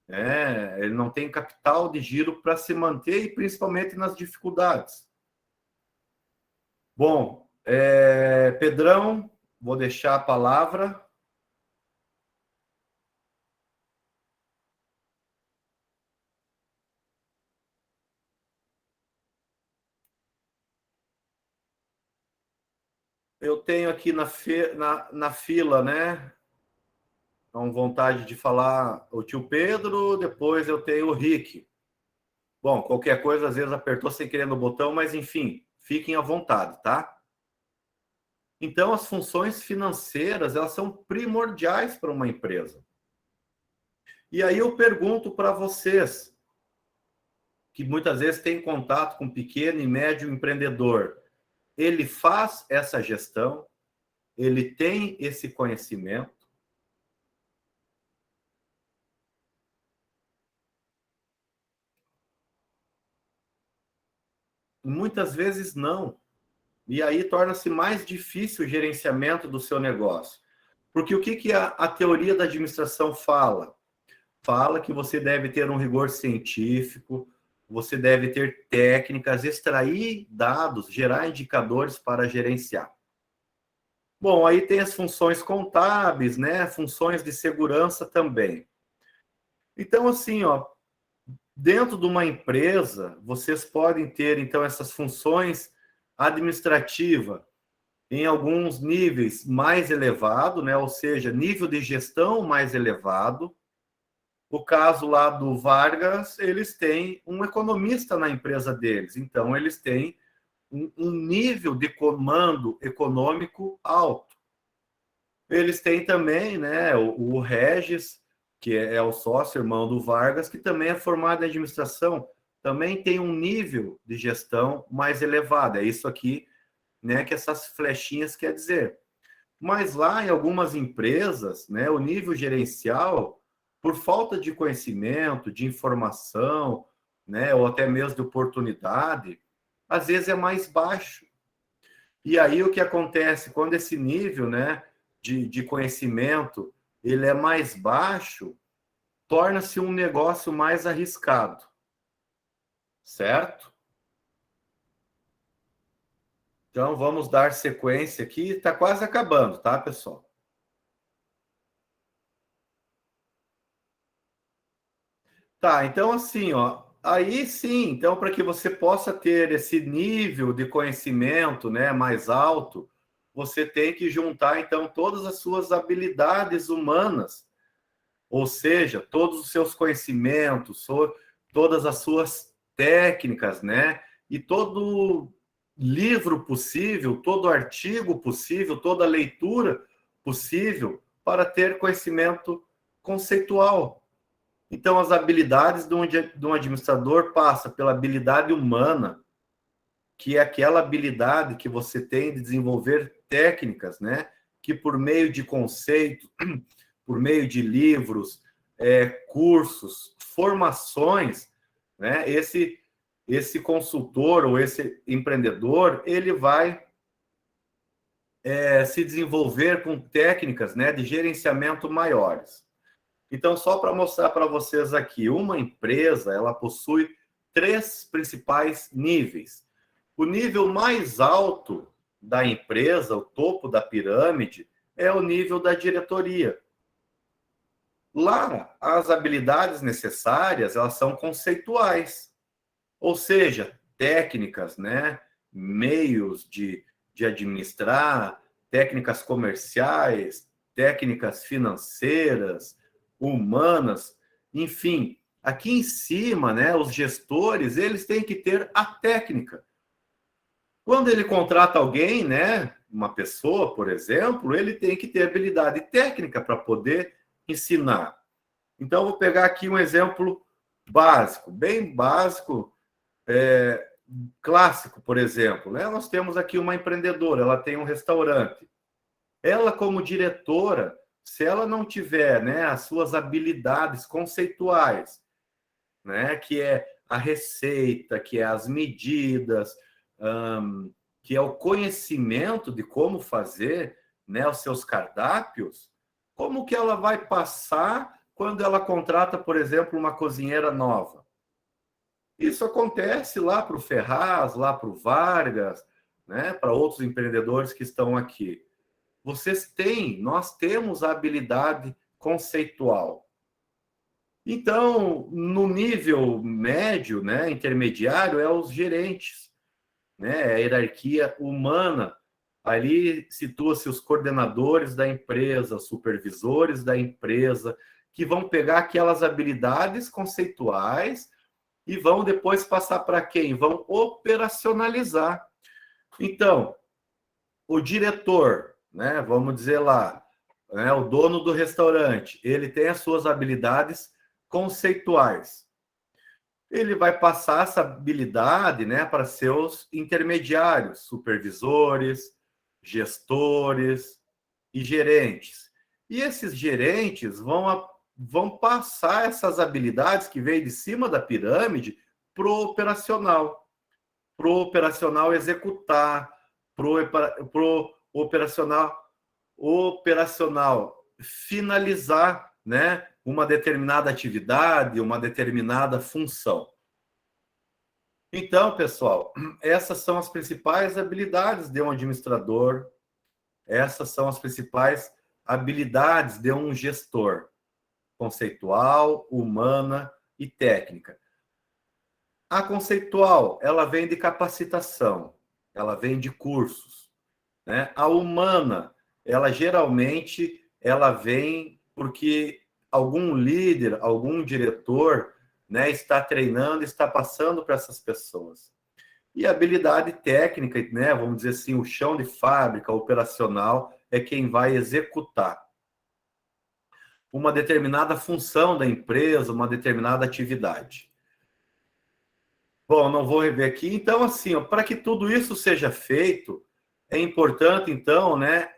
Speaker 1: né? Ele não tem capital de giro para se manter e principalmente nas dificuldades. Bom, Pedrão, vou deixar a palavra. Eu tenho aqui na fila, né? Com vontade de falar o tio Pedro, depois eu tenho o Rick. Bom, qualquer coisa, às vezes apertou sem querer no botão, mas enfim, fiquem à vontade, tá? Então, as funções financeiras, elas são primordiais para uma empresa. E aí eu pergunto para vocês, que muitas vezes têm contato com pequeno e médio empreendedor, ele faz essa gestão? Ele tem esse conhecimento? Muitas vezes não. E aí torna-se mais difícil o gerenciamento do seu negócio. Porque o que a teoria da administração fala? Fala que você deve ter um rigor científico, você deve ter técnicas, extrair dados, gerar indicadores para gerenciar. Bom, aí tem as funções contábeis, né? Funções de segurança também. Então, assim, ó, dentro de uma empresa, vocês podem ter, então, essas funções administrativas em alguns níveis mais elevado, né? Ou seja, nível de gestão mais elevado. O caso lá do Vargas, eles têm um economista na empresa deles, então eles têm um nível de comando econômico alto. Eles têm também, né, o Regis, que é o sócio irmão do Vargas, que também é formado em administração, também tem um nível de gestão mais elevado. É isso aqui, né, que essas flechinhas quer dizer. Mas lá em algumas empresas, né, o nível gerencial, por falta de conhecimento, de informação, né, ou até mesmo de oportunidade, às vezes é mais baixo. E aí o que acontece quando esse nível, né, de conhecimento ele é mais baixo, torna-se um negócio mais arriscado, certo? Então vamos dar sequência aqui, está quase acabando, tá, pessoal? Tá, então assim, ó, aí sim, então para que você possa ter esse nível de conhecimento, né, mais alto, você tem que juntar então todas as suas habilidades humanas, ou seja, todos os seus conhecimentos, todas as suas técnicas, né, e todo livro possível, todo artigo possível, toda leitura possível para ter conhecimento conceitual. Então, as habilidades de um administrador passa pela habilidade humana, que é aquela habilidade que você tem de desenvolver técnicas, né? Que por meio de conceito, por meio de livros, cursos, formações, né? Esse consultor ou esse empreendedor, ele vai se desenvolver com técnicas, né, de gerenciamento maiores. Então, só para mostrar para vocês aqui, uma empresa, ela possui 3 principais níveis. O nível mais alto da empresa, o topo da pirâmide, é o nível da diretoria. Lá, as habilidades necessárias, elas são conceituais, ou seja, técnicas, né? Meios de administrar, técnicas comerciais, técnicas financeiras, humanas, enfim. Aqui em cima, né, os gestores, eles têm que ter a técnica. Quando ele contrata alguém, né, uma pessoa, por exemplo, ele tem que ter habilidade técnica para poder ensinar. Então, vou pegar aqui um exemplo básico, bem básico, clássico, por exemplo. Né? Nós temos aqui uma empreendedora, ela tem um restaurante. Ela, como diretora, se ela não tiver, né, as suas habilidades conceituais, né, que é a receita, que é as medidas, que é o conhecimento de como fazer, né, os seus cardápios, como que ela vai passar quando ela contrata, por exemplo, uma cozinheira nova? Isso acontece lá para o Ferraz, lá para o Vargas, né, para outros empreendedores que estão aqui. Nós temos a habilidade conceitual. Então, no nível médio, né, intermediário, é os gerentes, né, é a hierarquia humana. Ali situa-se os coordenadores da empresa, os supervisores da empresa, que vão pegar aquelas habilidades conceituais e vão depois passar para quem? Vão operacionalizar. Então, o diretor, né, vamos dizer lá, né, o dono do restaurante, ele tem as suas habilidades conceituais. Ele vai passar essa habilidade, né, para seus intermediários, supervisores, gestores e gerentes. E esses gerentes vão passar essas habilidades que veio de cima da pirâmide para o operacional executar, pro operacional finalizar, né, uma determinada atividade, uma determinada função. Então, pessoal, essas são as principais habilidades de um administrador, essas são as principais habilidades de um gestor, conceitual, humana e técnica. A conceitual, ela vem de capacitação, ela vem de cursos, né? A humana, ela vem porque algum líder, algum diretor, né, está treinando, está passando para essas pessoas. E a habilidade técnica, né, vamos dizer assim, o chão de fábrica operacional é quem vai executar uma determinada função da empresa, uma determinada atividade. Bom, não vou rever aqui. Então, assim, para que tudo isso seja feito, é importante, então, né,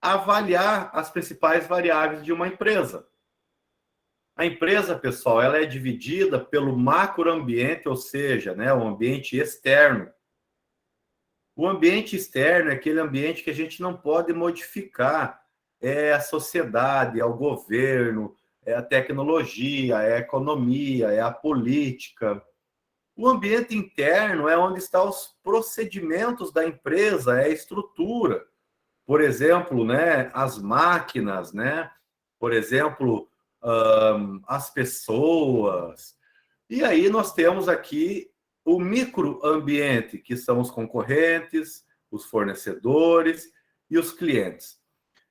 Speaker 1: avaliar as principais variáveis de uma empresa. A empresa, pessoal, ela é dividida pelo macroambiente, ou seja, né, o ambiente externo. O ambiente externo é aquele ambiente que a gente não pode modificar. É a sociedade, é o governo, é a tecnologia, é a economia, é a política. O ambiente interno é onde estão os procedimentos da empresa, é a estrutura. Por exemplo, né, as máquinas, né? Por exemplo, as pessoas. E aí nós temos aqui o microambiente, que são os concorrentes, os fornecedores e os clientes.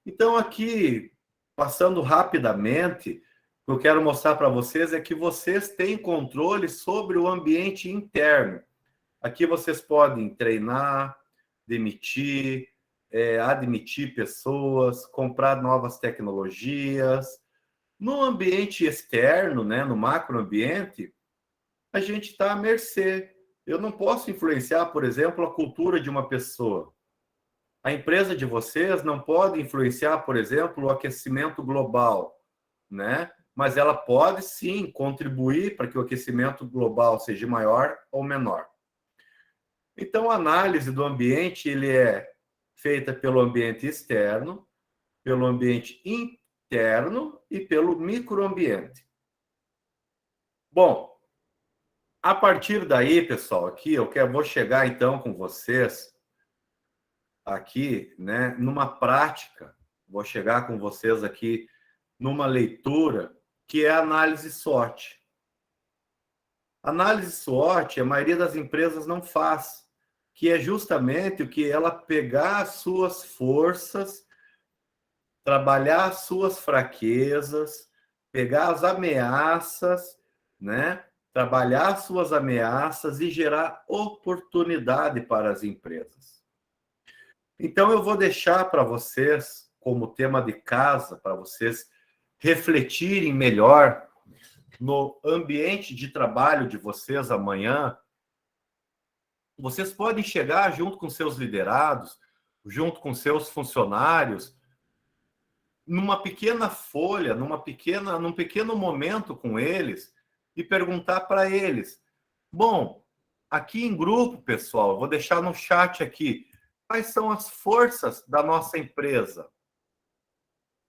Speaker 1: Então, aqui, passando rapidamente, o que eu quero mostrar para vocês é que vocês têm controle sobre o ambiente interno. Aqui vocês podem treinar, demitir, admitir pessoas, comprar novas tecnologias. No ambiente externo, né, no macroambiente, a gente está à mercê. Eu não posso influenciar, por exemplo, a cultura de uma pessoa. A empresa de vocês não pode influenciar, por exemplo, o aquecimento global, né? Mas ela pode sim contribuir para que o aquecimento global seja maior ou menor. Então, a análise do ambiente ele é feita pelo ambiente externo, pelo ambiente interno e pelo microambiente. Bom, a partir daí, pessoal, aqui vou chegar então com vocês aqui, né, numa prática. Vou chegar com vocês aqui numa leitura que é a análise SWOT. Análise SWOT, a maioria das empresas não faz, que é justamente o que ela pegar as suas forças, trabalhar as suas fraquezas, pegar as ameaças, né? Trabalhar as suas ameaças e gerar oportunidade para as empresas. Então, eu vou deixar para vocês, como tema de casa, para vocês refletirem melhor no ambiente de trabalho de vocês amanhã. Vocês podem chegar junto com seus liderados, junto com seus funcionários, numa pequena folha, num pequeno momento com eles e perguntar para eles: bom, aqui em grupo, pessoal, vou deixar no chat aqui, quais são as forças da nossa empresa?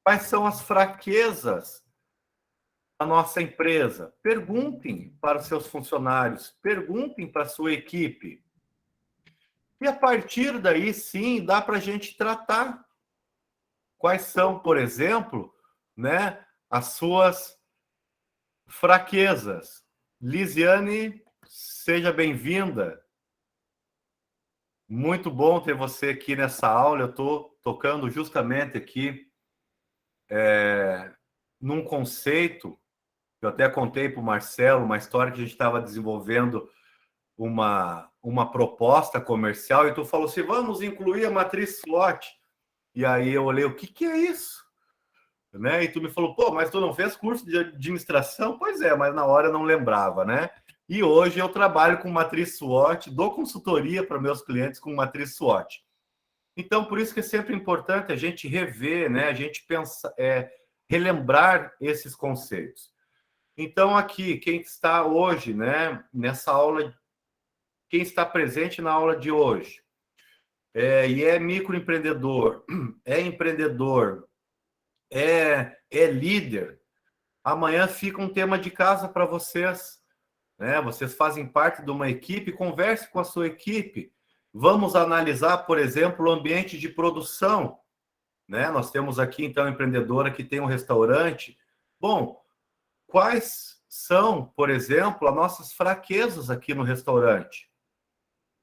Speaker 1: Quais são as fraquezas da nossa empresa? Perguntem para os seus funcionários, perguntem para a sua equipe. E a partir daí, sim, dá para a gente tratar quais são, por exemplo, né, as suas fraquezas. Lisiane, seja bem-vinda. Muito bom ter você aqui nessa aula. Eu estou tocando justamente aqui num conceito, eu até contei para o Marcelo uma história que a gente estava desenvolvendo uma proposta comercial, e tu falou assim: vamos incluir a matriz SWOT. E aí eu olhei: o que é isso? Né? E tu me falou: pô, mas tu não fez curso de administração? Pois é, mas na hora eu não lembrava, né? E hoje eu trabalho com matriz SWOT, dou consultoria para meus clientes com matriz SWOT. Então, por isso que é sempre importante a gente rever, né? A gente pensar, relembrar esses conceitos. Então, aqui, quem está hoje, né, nessa aula, quem está presente na aula de hoje, e é microempreendedor, é empreendedor, é líder, amanhã fica um tema de casa para vocês, né? Vocês fazem parte de uma equipe, converse com a sua equipe. Vamos analisar, por exemplo, o ambiente de produção, né? Nós temos aqui, então, a empreendedora que tem um restaurante. Bom, quais são, por exemplo, as nossas fraquezas aqui no restaurante?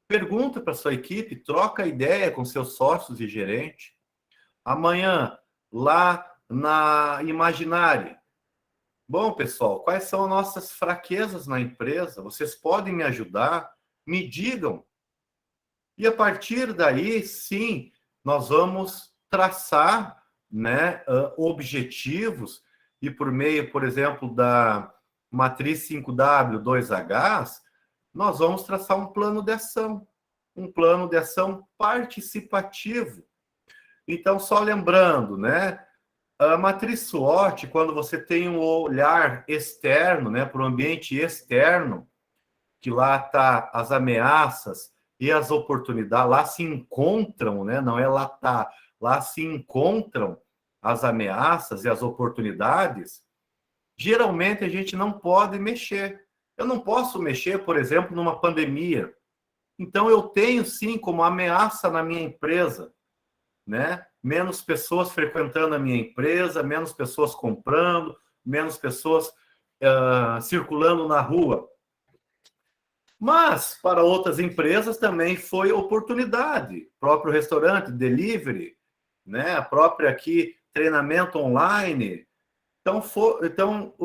Speaker 1: Pergunta para a sua equipe, troca ideia com seus sócios e gerente. Amanhã, lá na Imaginare. Bom, pessoal, quais são as nossas fraquezas na empresa? Vocês podem me ajudar? Me digam. E a partir daí, sim, nós vamos traçar, né, objetivos, e por meio, por exemplo, da matriz 5W, 2Hs, nós vamos traçar um plano de ação participativo. Então, só lembrando, né, a matriz SWOT, quando você tem um olhar externo, né, para o ambiente externo, que lá tá as ameaças e as oportunidades, lá se encontram, né, não é lá tá, lá se encontram as ameaças e as oportunidades. Geralmente a gente não pode mexer. Eu não posso mexer, por exemplo, numa pandemia. Então eu tenho sim como ameaça na minha empresa, né? Menos pessoas frequentando a minha empresa, menos pessoas comprando, menos pessoas circulando na rua. Mas para outras empresas também foi oportunidade. O próprio restaurante, delivery, né? A própria aqui treinamento online. Então,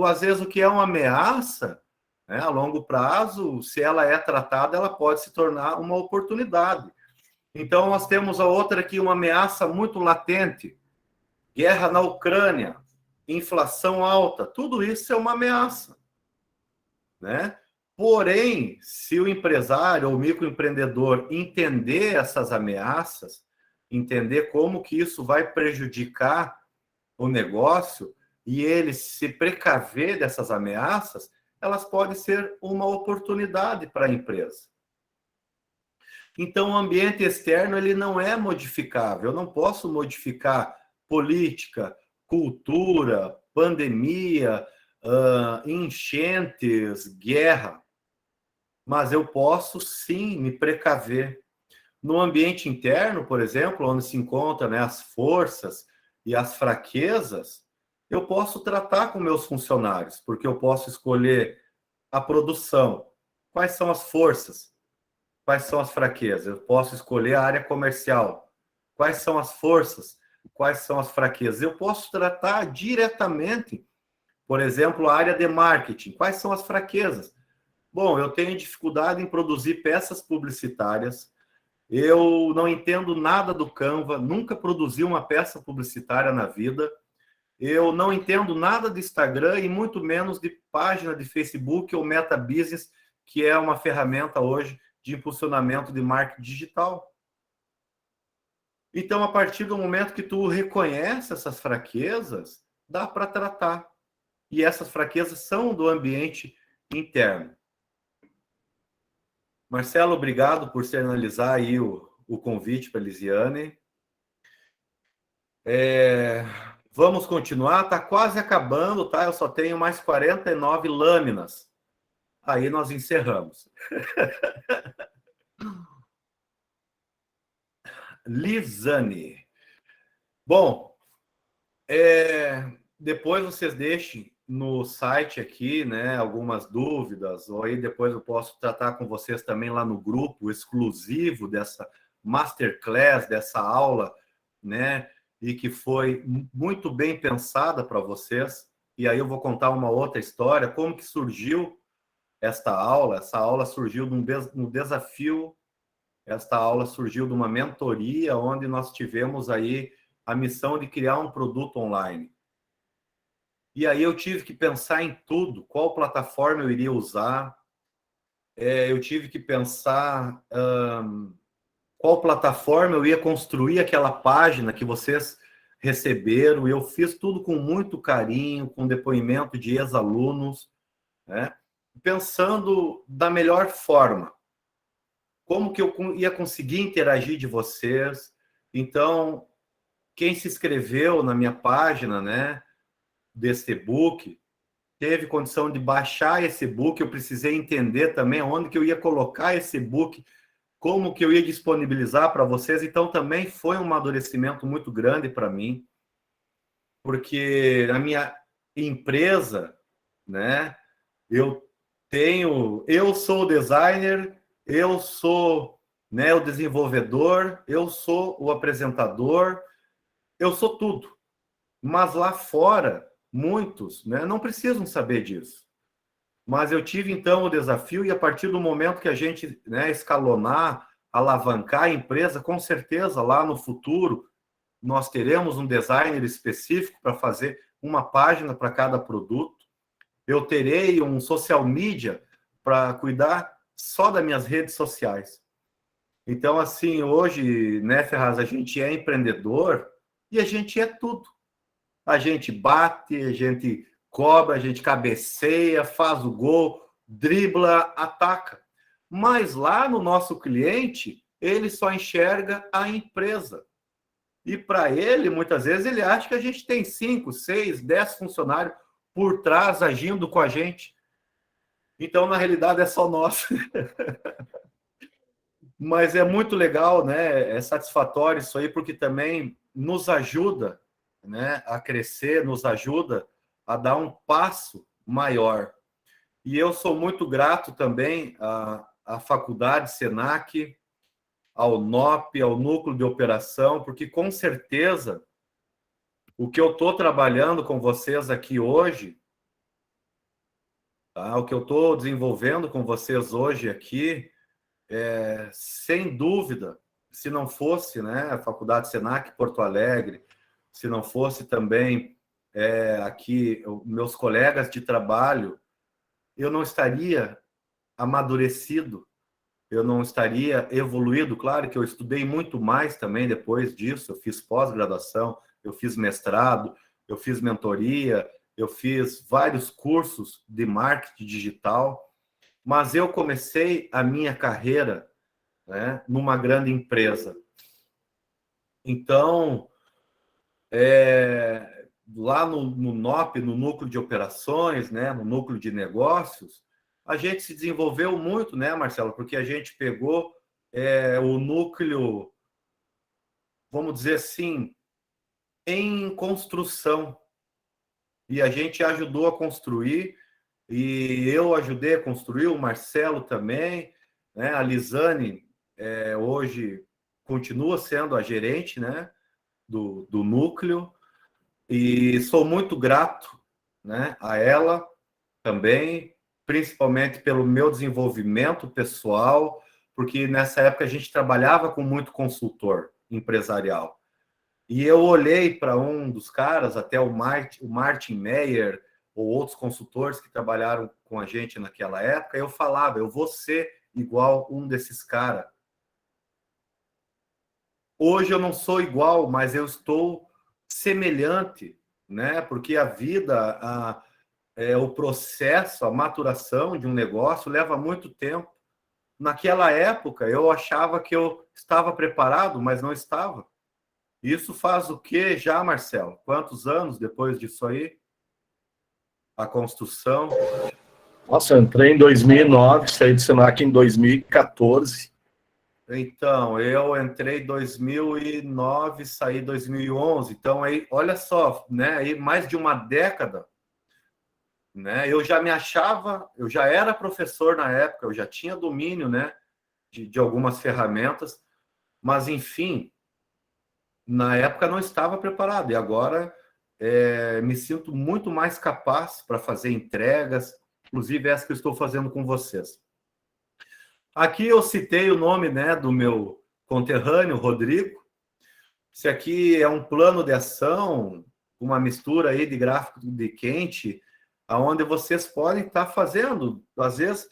Speaker 1: às vezes o que é uma ameaça, né, a longo prazo, se ela é tratada, ela pode se tornar uma oportunidade. Então, nós temos a outra aqui, uma ameaça muito latente: guerra na Ucrânia, inflação alta, tudo isso é uma ameaça, né? Porém, se o empresário ou microempreendedor entender essas ameaças, entender como que isso vai prejudicar o negócio e ele se precaver dessas ameaças, elas podem ser uma oportunidade para a empresa. Então, o ambiente externo ele não é modificável. Eu não posso modificar política, cultura, pandemia, enchentes, guerra. Mas eu posso, sim, me precaver. No ambiente interno, por exemplo, onde se encontram, né, as forças e as fraquezas, eu posso tratar com meus funcionários, porque eu posso escolher a produção. Quais são as forças? Quais são as fraquezas? Eu posso escolher a área comercial. Quais são as forças? Quais são as fraquezas? Eu posso tratar diretamente, por exemplo, a área de marketing. Quais são as fraquezas? Bom, eu tenho dificuldade em produzir peças publicitárias. Eu não entendo nada do Canva, nunca produzi uma peça publicitária na vida. Eu não entendo nada de Instagram e muito menos de página de Facebook ou Meta Business, que é uma ferramenta hoje de impulsionamento de marketing digital. Então, a partir do momento que tu reconhece essas fraquezas, dá para tratar. E essas fraquezas são do ambiente interno. Marcelo, obrigado por sinalizar aí o convite para a Lisiane. Vamos continuar, está quase acabando, tá? Eu só tenho mais 49 lâminas. Aí nós encerramos. Lisane. Bom, depois vocês deixem no site aqui, né, algumas dúvidas, ou aí depois eu posso tratar com vocês também lá no grupo exclusivo dessa masterclass, dessa aula, né, e que foi muito bem pensada para vocês. E aí eu vou contar uma outra história, como que surgiu esta aula. Essa aula surgiu de um desafio, esta aula surgiu de uma mentoria, onde nós tivemos aí a missão de criar um produto online. E aí eu tive que pensar em tudo, qual plataforma eu iria usar, eu tive que pensar qual plataforma eu ia construir aquela página que vocês receberam, e eu fiz tudo com muito carinho, com depoimento de ex-alunos, né? Pensando da melhor forma, como que eu ia conseguir interagir de vocês. Então, quem se inscreveu na minha página, né, desse e-book, teve condição de baixar esse e-book. Eu precisei entender também onde que eu ia colocar esse e-book, como que eu ia disponibilizar para vocês. Então, também foi um amadurecimento muito grande para mim, porque a minha empresa, né, eu sou o designer, eu sou, né, o desenvolvedor, eu sou o apresentador, eu sou tudo. Mas lá fora, muitos, né, não precisam saber disso. Mas eu tive, então, o desafio, e a partir do momento que a gente, né, escalonar, alavancar a empresa, com certeza, lá no futuro, nós teremos um designer específico para fazer uma página para cada produto. Eu terei um social media para cuidar só das minhas redes sociais. Então, assim, hoje, né, Ferraz, a gente é empreendedor e a gente é tudo. A gente bate, a gente cobra, a gente cabeceia, faz o gol, dribla, ataca. Mas lá no nosso cliente, ele só enxerga a empresa. E para ele, muitas vezes, ele acha que a gente tem 5, 6, 10 funcionários por trás agindo com a gente. Então, na realidade, é só nós. Mas é muito legal, né? É satisfatório isso aí, porque também nos ajuda, né, a crescer, nos ajuda a dar um passo maior. E eu sou muito grato também à Faculdade Senac, ao NOP, ao Núcleo de Operação, porque com certeza o que eu estou trabalhando com vocês aqui hoje, tá? O que eu estou desenvolvendo com vocês hoje aqui, sem dúvida, se não fosse, né, a Faculdade Senac Porto Alegre, se não fosse também aqui meus colegas de trabalho, eu não estaria amadurecido, eu não estaria evoluído. Claro que eu estudei muito mais também depois disso, eu fiz pós-graduação, eu fiz mestrado, eu fiz mentoria, eu fiz vários cursos de marketing digital, mas eu comecei a minha carreira, né, numa grande empresa. Então, lá no NOP, no núcleo de operações, né, no núcleo de negócios, a gente se desenvolveu muito, né, Marcelo? Porque a gente pegou o núcleo, vamos dizer assim, em construção. E a gente ajudou a construir, e eu ajudei a construir, o Marcelo também, né? A Lisane hoje continua sendo a gerente, né, do núcleo, e sou muito grato, né, a ela também, principalmente pelo meu desenvolvimento pessoal, porque nessa época a gente trabalhava com muito consultor empresarial. E eu olhei para um dos caras, até o Martin Meyer, ou outros consultores que trabalharam com a gente naquela época, eu falava, eu vou ser igual um desses caras. Hoje eu não sou igual, mas eu estou semelhante, né? Porque a vida, o processo, a maturação de um negócio leva muito tempo. Naquela época, eu achava que eu estava preparado, mas não estava. Isso faz o quê já, Marcelo? Quantos anos depois disso aí? A construção.
Speaker 2: Nossa, eu entrei em 2009, saí do Senac em 2014.
Speaker 1: Então, eu entrei em 2009, saí em 2011. Então, aí, olha só, né? Aí mais de uma década, né? Eu já me achava, eu já era professor na época, eu já tinha domínio, né, de algumas ferramentas, mas enfim, na época não estava preparado. E agora me sinto muito mais capaz para fazer entregas, inclusive essa que eu estou fazendo com vocês. Aqui eu citei o nome, né, do meu conterrâneo, Rodrigo. Esse aqui é um plano de ação, uma mistura aí de gráfico de quente, aonde vocês podem estar fazendo, às vezes,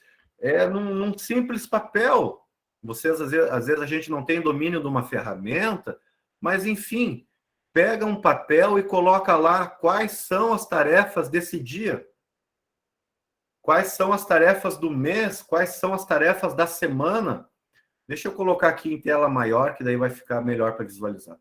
Speaker 1: num simples papel. Vocês, às vezes, a gente não tem domínio de uma ferramenta, mas, enfim, pega um papel e coloca lá quais são as tarefas desse dia. Quais são as tarefas do mês? Quais são as tarefas da semana? Deixa eu colocar aqui em tela maior, que daí vai ficar melhor para visualizar.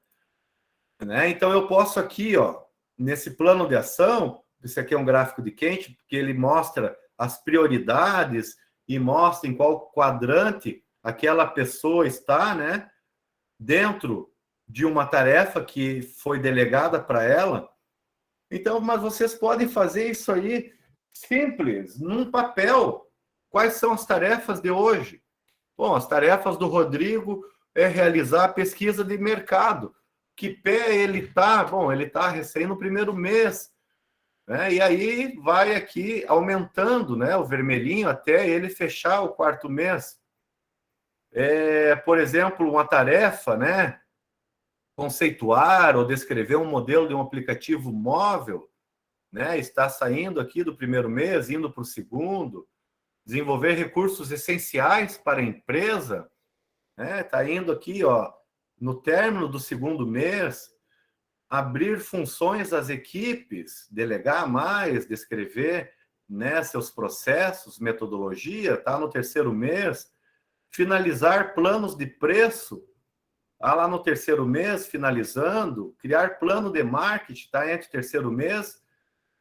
Speaker 1: Né? Então, eu posso aqui, ó, nesse plano de ação, esse aqui é um gráfico de quente, porque ele mostra as prioridades e mostra em qual quadrante aquela pessoa está, né, dentro de uma tarefa que foi delegada para ela. Então, mas vocês podem fazer isso aí simples, num papel. Quais são as tarefas de hoje? Bom, as tarefas do Rodrigo é realizar a pesquisa de mercado. Que pé ele está? Bom, ele está recém no primeiro mês, né? E aí vai aqui aumentando, né, o vermelhinho até ele fechar o quarto mês. Por exemplo, uma tarefa, né, conceituar ou descrever um modelo de um aplicativo móvel, né, está saindo aqui do primeiro mês, indo para o segundo. Desenvolver recursos essenciais para a empresa, né? Está indo aqui, ó, no término do segundo mês. Abrir funções às equipes, delegar mais, descrever, né, seus processos, metodologia, está no terceiro mês. Finalizar planos de preço, está lá no terceiro mês, finalizando. Criar plano de marketing, está entre o terceiro mês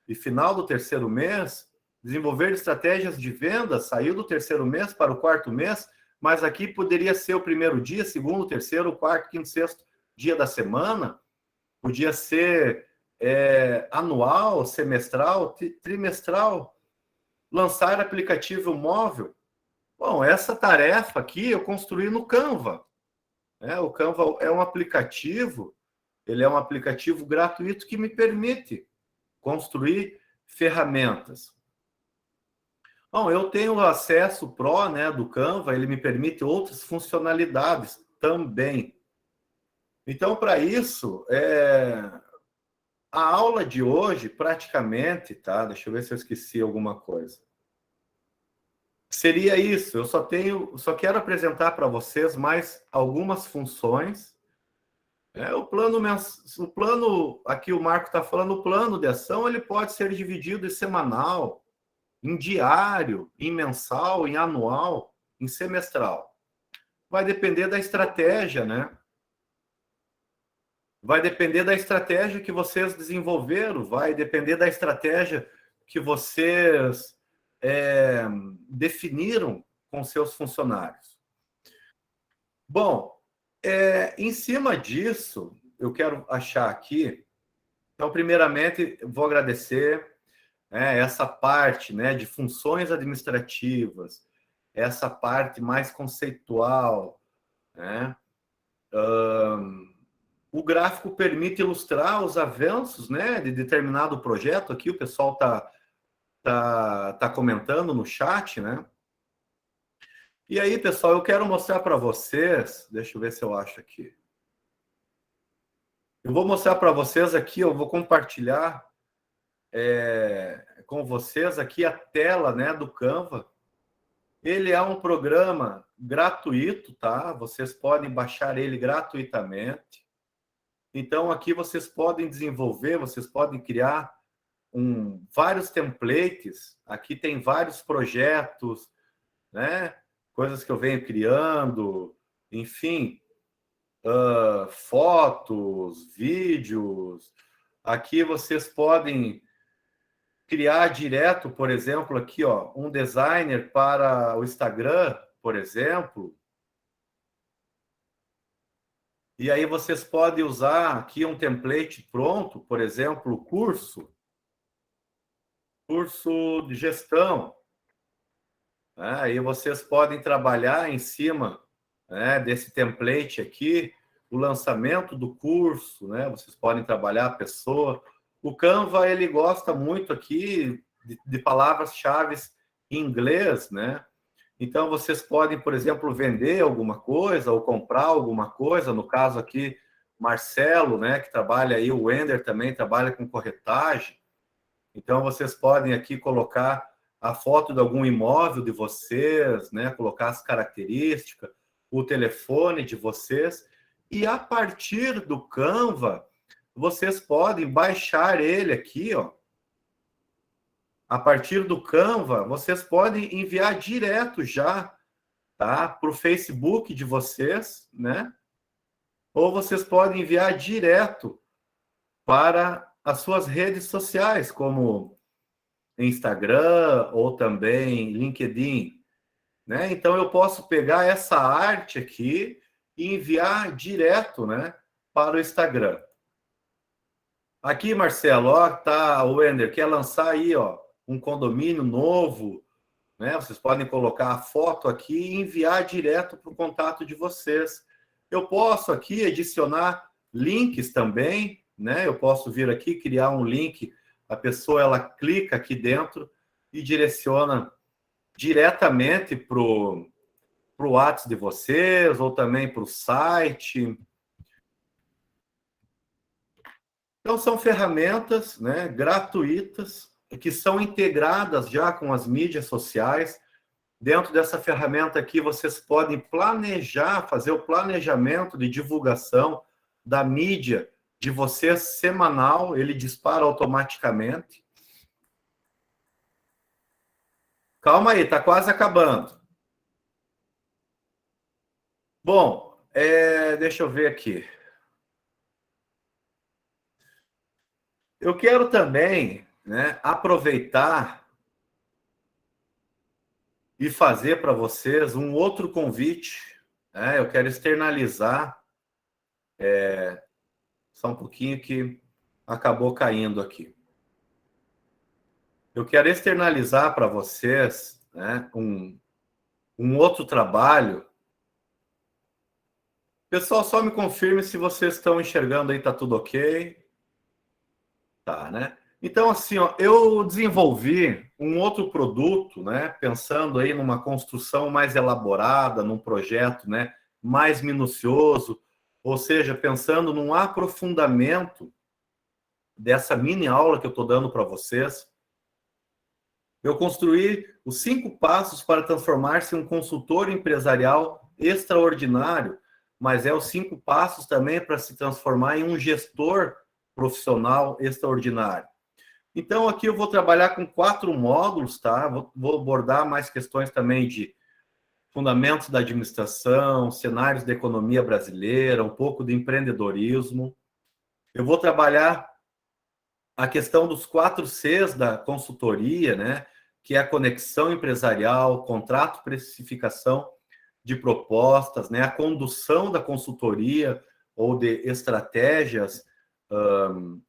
Speaker 1: e final do terceiro mês. Desenvolver estratégias de venda, saiu do terceiro mês para o quarto mês, mas aqui poderia ser o primeiro dia, segundo, terceiro, quarto, quinto, sexto dia da semana. Podia ser anual, semestral, trimestral. Lançar aplicativo móvel. Bom, essa tarefa aqui eu construí no Canva. O Canva é um aplicativo, ele é um aplicativo gratuito que me permite construir ferramentas. Bom, eu tenho o acesso Pro, né, do Canva, ele me permite outras funcionalidades também. Então, para isso, a aula de hoje, praticamente, tá? Deixa eu ver se eu esqueci alguma coisa. Seria isso. Eu só quero apresentar para vocês mais algumas funções. O plano, aqui o Marco está falando, o plano de ação, ele pode ser dividido em semanal, em diário, em mensal, em anual, em semestral. Vai depender da estratégia, né? vai depender da estratégia que vocês desenvolveram, vai depender da estratégia que vocês definiram com seus funcionários. Bom, em cima disso, eu quero achar aqui. Então, primeiramente, vou agradecer essa parte, né, de funções administrativas, essa parte mais conceitual, né? O gráfico permite ilustrar os avanços, né, de determinado projeto. Aqui o pessoal tá comentando no chat, né? E aí, pessoal, eu quero mostrar para vocês, deixa eu ver se eu acho aqui. Eu vou mostrar para vocês aqui, eu vou compartilhar com vocês aqui a tela, né, do Canva. Ele é um programa gratuito, tá? Vocês podem baixar ele gratuitamente. Então, aqui vocês podem desenvolver, vocês podem criar vários templates. Aqui tem vários projetos, né? Coisas que eu venho criando, enfim, fotos, vídeos. Aqui vocês podem criar direto, por exemplo, aqui, ó, um designer para o Instagram, por exemplo. E aí vocês podem usar aqui um template pronto, por exemplo, o curso de gestão. Aí vocês podem trabalhar em cima, né, desse template aqui, o lançamento do curso, né? Vocês podem trabalhar a pessoa. O Canva, ele gosta muito aqui de palavras-chave em inglês, né? Então, vocês podem, por exemplo, vender alguma coisa ou comprar alguma coisa. No caso aqui, Marcelo, né, que trabalha aí, o Wender também trabalha com corretagem. Então, vocês podem aqui colocar a foto de algum imóvel de vocês, né, colocar as características, o telefone de vocês. E a partir do Canva, vocês podem baixar ele aqui, ó. A partir do Canva, vocês podem enviar direto já, tá, para o Facebook de vocês, né? Ou vocês podem enviar direto para as suas redes sociais, como Instagram ou também LinkedIn, né? Então eu posso pegar essa arte aqui e enviar direto, né, para o Instagram. Aqui, Marcelo, ó, tá, o Wender quer lançar aí, ó, um condomínio novo, né? Vocês podem colocar a foto aqui e enviar direto para o contato de vocês. Eu posso aqui adicionar links também, né? Eu posso vir aqui, criar um link, a pessoa ela clica aqui dentro e direciona diretamente para o WhatsApp de vocês ou também para o site. Então, são ferramentas, né, gratuitas, que são integradas já com as mídias sociais. Dentro dessa ferramenta aqui, vocês podem planejar, fazer o planejamento de divulgação da mídia de vocês semanal, ele dispara automaticamente. Calma aí, está quase acabando. Bom, deixa eu ver aqui. Eu quero também, né, aproveitar e fazer para vocês um outro convite, né? Eu quero externalizar, só um pouquinho que acabou caindo aqui. Eu quero externalizar para vocês, né, um outro trabalho. Pessoal, só me confirme se vocês estão enxergando aí, tá tudo ok? Tá, né? Então, assim, ó, eu desenvolvi um outro produto, né? Pensando aí numa construção mais elaborada, num projeto, né, mais minucioso, ou seja, pensando num aprofundamento dessa mini aula que eu estou dando para vocês. Eu construí os 5 passos para transformar-se em um consultor empresarial extraordinário, mas os 5 passos também para se transformar em um gestor profissional extraordinário. Então, aqui eu vou trabalhar com 4 módulos, tá? Vou abordar mais questões também de fundamentos da administração, cenários da economia brasileira, um pouco de empreendedorismo. Eu vou trabalhar a questão dos 4 Cs da consultoria, né? Que é a conexão empresarial, contrato, precificação de propostas, né? A condução da consultoria ou de estratégias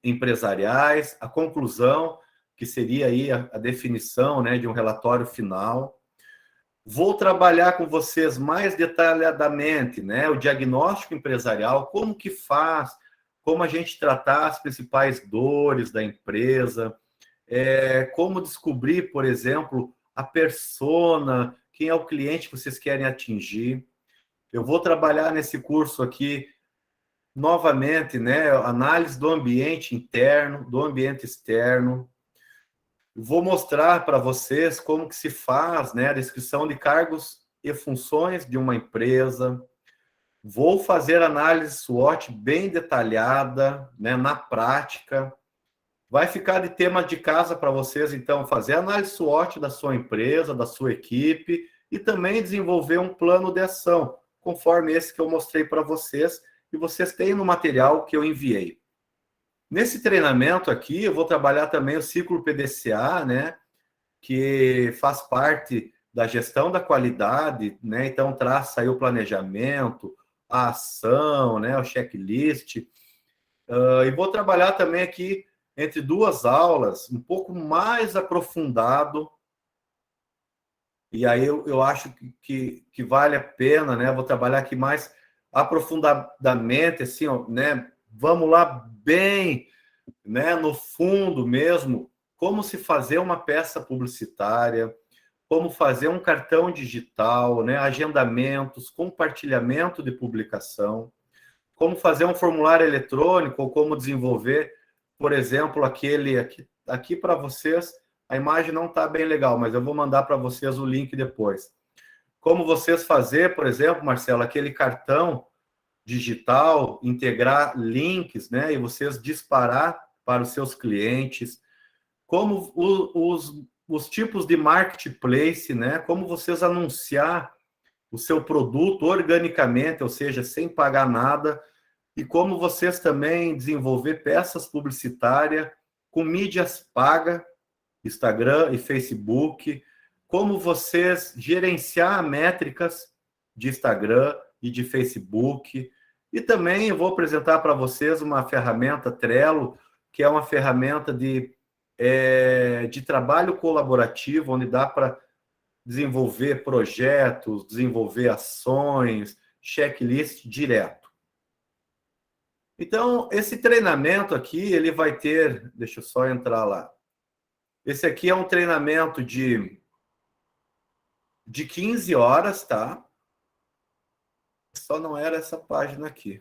Speaker 1: empresariais, a conclusão, que seria aí a definição, né, de um relatório final. Vou trabalhar com vocês mais detalhadamente, né, o diagnóstico empresarial, como que faz, como a gente tratar as principais dores da empresa, como descobrir, por exemplo, a persona, quem é o cliente que vocês querem atingir. Eu vou trabalhar nesse curso aqui, novamente, né, análise do ambiente interno, do ambiente externo. Vou mostrar para vocês como que se faz, né, a descrição de cargos e funções de uma empresa. Vou fazer análise SWOT bem detalhada, né, na prática. Vai ficar de tema de casa para vocês, então, fazer análise SWOT da sua empresa, da sua equipe, e também desenvolver um plano de ação, conforme esse que eu mostrei para vocês, e vocês têm no material que eu enviei. Nesse treinamento aqui, eu vou trabalhar também o ciclo PDCA, né, que faz parte da gestão da qualidade, né, então traça aí o planejamento, a ação, né, o checklist. E vou trabalhar também aqui, entre 2 aulas, um pouco mais aprofundado, e aí eu acho que vale a pena, né, vou trabalhar aqui mais aprofundadamente, assim, ó, né, vamos lá bem, né, no fundo mesmo, como se fazer uma peça publicitária, como fazer um cartão digital, né, agendamentos, compartilhamento de publicação, como fazer um formulário eletrônico, ou como desenvolver, por exemplo, aquele aqui para vocês, a imagem não está bem legal, mas eu vou mandar para vocês o link depois. Como vocês fazer, por exemplo, Marcelo, aquele cartão digital, integrar links, né, e vocês disparar para os seus clientes, como os tipos de marketplace, né, como vocês anunciar o seu produto organicamente, ou seja, sem pagar nada, e como vocês também desenvolver peças publicitárias com mídias pagas, Instagram e Facebook, como vocês gerenciar métricas de Instagram e de Facebook. E também eu vou apresentar para vocês uma ferramenta Trello, que é uma ferramenta de trabalho colaborativo, onde dá para desenvolver projetos, desenvolver ações, checklist direto. Então, esse treinamento aqui, ele vai ter... Deixa eu só entrar lá. Esse aqui é um treinamento de 15 horas, tá? Só não era essa página aqui.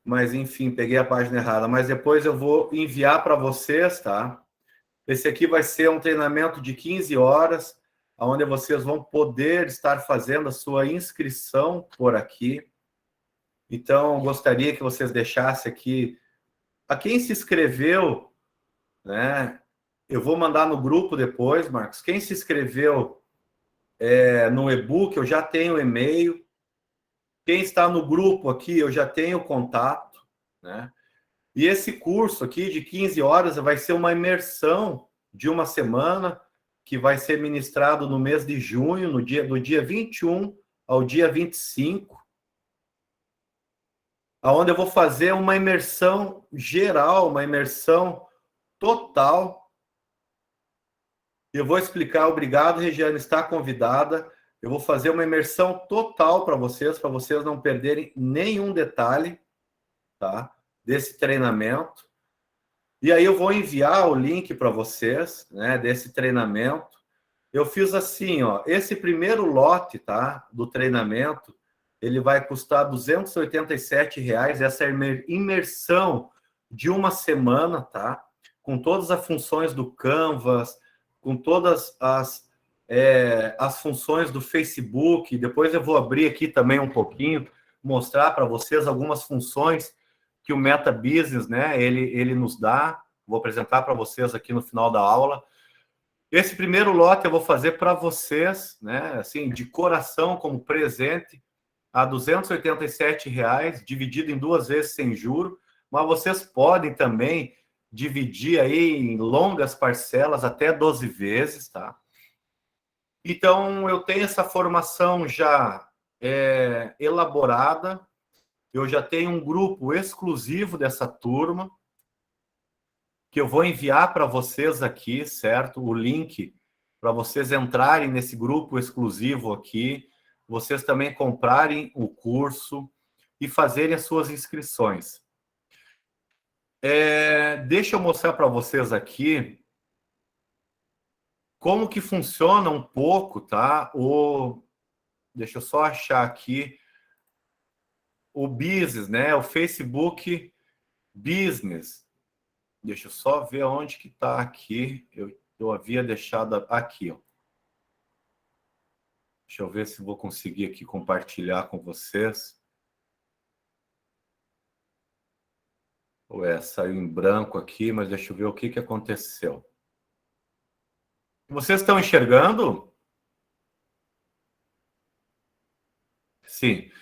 Speaker 1: Mas, enfim, peguei a página errada. Mas depois eu vou enviar para vocês, tá? Esse aqui vai ser um treinamento de 15 horas, onde vocês vão poder estar fazendo a sua inscrição por aqui. Então, gostaria que vocês deixassem aqui... A quem se inscreveu, né? Eu vou mandar no grupo depois, Marcos. Quem se inscreveu no e-book, eu já tenho o e-mail. Quem está no grupo aqui, eu já tenho o contato, né? E esse curso aqui de 15 horas vai ser uma imersão de uma semana, que vai ser ministrado no mês de junho, do dia 21 ao dia 25, onde eu vou fazer uma imersão geral, uma imersão total. Eu vou explicar, obrigado, Regiane, está convidada. Eu vou fazer uma imersão total para vocês não perderem nenhum detalhe, tá, desse treinamento. E aí eu vou enviar o link para vocês, né, desse treinamento. Eu fiz assim, ó, esse primeiro lote, tá, do treinamento, ele vai custar R$ 287, essa imersão de uma semana, tá, com todas as funções do Canvas, com todas as funções do Facebook. Depois eu vou abrir aqui também um pouquinho, mostrar para vocês algumas funções que o Meta Business, né, ele nos dá. Vou apresentar para vocês aqui no final da aula. Esse primeiro lote eu vou fazer para vocês, né, assim, de coração, como presente, a R$ 287, dividido em 2 vezes sem juro, mas vocês podem também dividir aí em longas parcelas até 12 vezes, tá? Então, eu tenho essa formação já elaborada, eu já tenho um grupo exclusivo dessa turma, que eu vou enviar para vocês aqui, certo? O link para vocês entrarem nesse grupo exclusivo aqui, vocês também comprarem o curso e fazerem as suas inscrições. Deixa eu mostrar para vocês aqui como que funciona um pouco, tá? Deixa eu só achar aqui o business, né? O Facebook Business. Deixa eu só ver onde que está aqui. Eu havia deixado aqui, ó. Deixa eu ver se vou conseguir aqui compartilhar com vocês. Saiu em branco aqui, mas deixa eu ver o que que aconteceu. Vocês estão enxergando? Sim.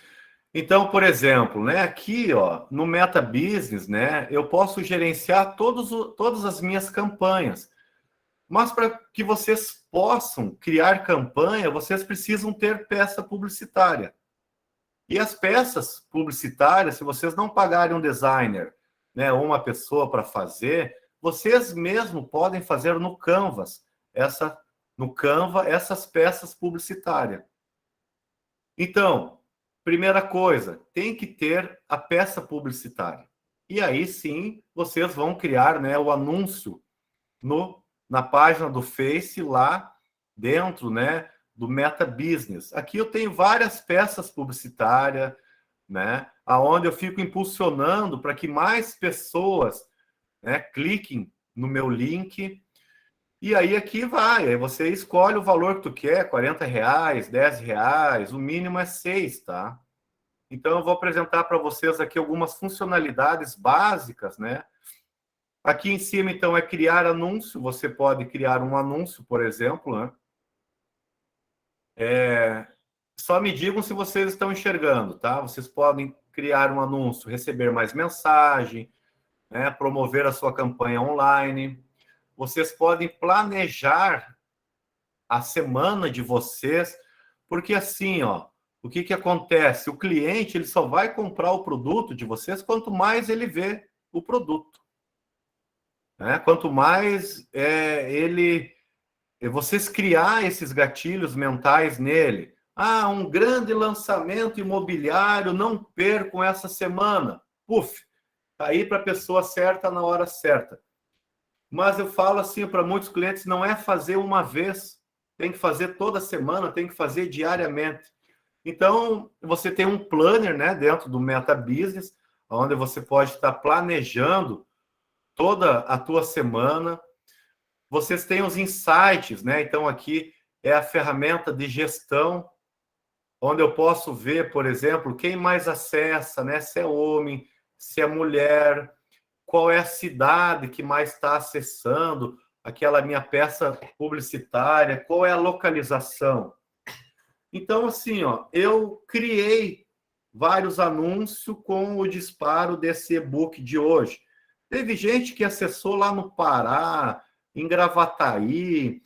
Speaker 1: Então, por exemplo, né, aqui, ó, no Meta Business, né, eu posso gerenciar todas as minhas campanhas. Mas para que vocês possam criar campanha, vocês precisam ter peça publicitária. E as peças publicitárias, se vocês não pagarem um designer, né, ou uma pessoa para fazer, vocês mesmo podem fazer no Canva essas peças publicitárias. Então, primeira coisa, tem que ter a peça publicitária. E aí sim, vocês vão criar, né, o anúncio na página do Face lá dentro, né, do Meta Business. Aqui eu tenho várias peças publicitárias, né, aonde eu fico impulsionando para que mais pessoas, né, cliquem no meu link. E aí aqui vai, aí você escolhe o valor que tu quer, R$ 40, R$ 10, o mínimo é 6, tá? Então eu vou apresentar para vocês aqui algumas funcionalidades básicas, né? Aqui em cima, então, é criar anúncio. Você pode criar um anúncio, por exemplo, né? Só me digam se vocês estão enxergando, tá? Vocês podem criar um anúncio, receber mais mensagem, né? Promover a sua campanha online. Vocês podem planejar a semana de vocês, porque assim, ó, o que que acontece? O cliente, ele só vai comprar o produto de vocês quanto mais ele vê o produto, né? Quanto mais vocês criar esses gatilhos mentais nele. Ah, um grande lançamento imobiliário, não percam essa semana. Puf, tá aí para a pessoa certa na hora certa. Mas eu falo assim para muitos clientes, não é fazer uma vez, tem que fazer toda semana, tem que fazer diariamente. Então, você tem um planner, né, dentro do Meta Business, onde você pode estar planejando toda a tua semana. Vocês têm os insights, né? Então, aqui é a ferramenta de gestão, onde eu posso ver, por exemplo, quem mais acessa, né? Se é homem, se é mulher, qual é a cidade que mais está acessando aquela minha peça publicitária, qual é a localização. Então, assim, ó, eu criei vários anúncios com o disparo desse e-book de hoje. Teve gente que acessou lá no Pará, em Gravataí,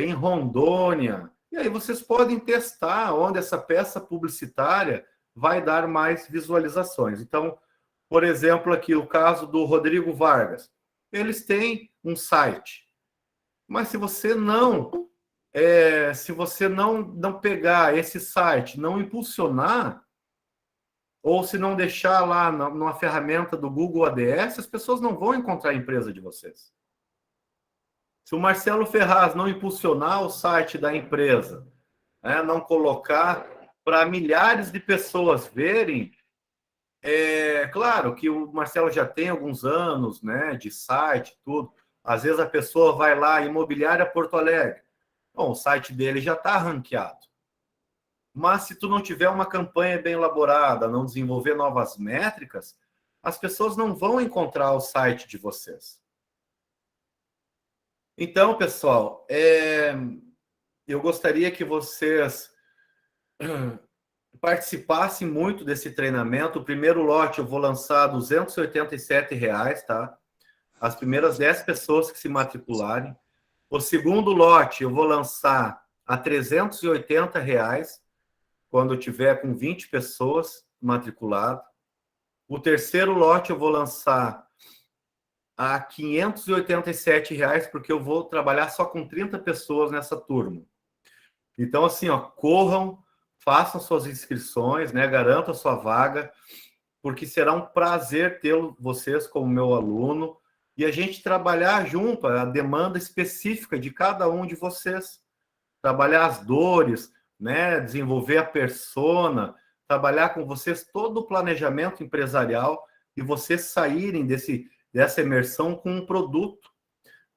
Speaker 1: em Rondônia. E aí vocês podem testar onde essa peça publicitária vai dar mais visualizações. Então, por exemplo, aqui o caso do Rodrigo Vargas. Eles têm um site, mas se você não pegar esse site, não impulsionar, ou se não deixar lá numa ferramenta do Google ADS, as pessoas não vão encontrar a empresa de vocês. Se o Marcelo Ferraz não impulsionar o site da empresa, né, não colocar para milhares de pessoas verem, claro que o Marcelo já tem alguns anos, né, de site, tudo. Às vezes a pessoa vai lá, Imobiliária Porto Alegre. Bom, o site dele já está ranqueado. Mas se tu não tiver uma campanha bem elaborada, não desenvolver novas métricas, as pessoas não vão encontrar o site de vocês. Então, pessoal, eu gostaria que vocês participassem muito desse treinamento. O primeiro lote eu vou lançar R$ 287, tá? As primeiras 10 pessoas que se matricularem. O segundo lote eu vou lançar a R$ 380, quando eu tiver com 20 pessoas matriculadas. O terceiro lote eu vou lançar a R$ 587, porque eu vou trabalhar só com 30 pessoas nessa turma. Então, assim, ó, corram, façam suas inscrições, né? Garantam a sua vaga, porque será um prazer ter vocês como meu aluno e a gente trabalhar junto a demanda específica de cada um de vocês. Trabalhar as dores, né? Desenvolver a persona, trabalhar com vocês todo o planejamento empresarial e vocês saírem dessa imersão com um produto,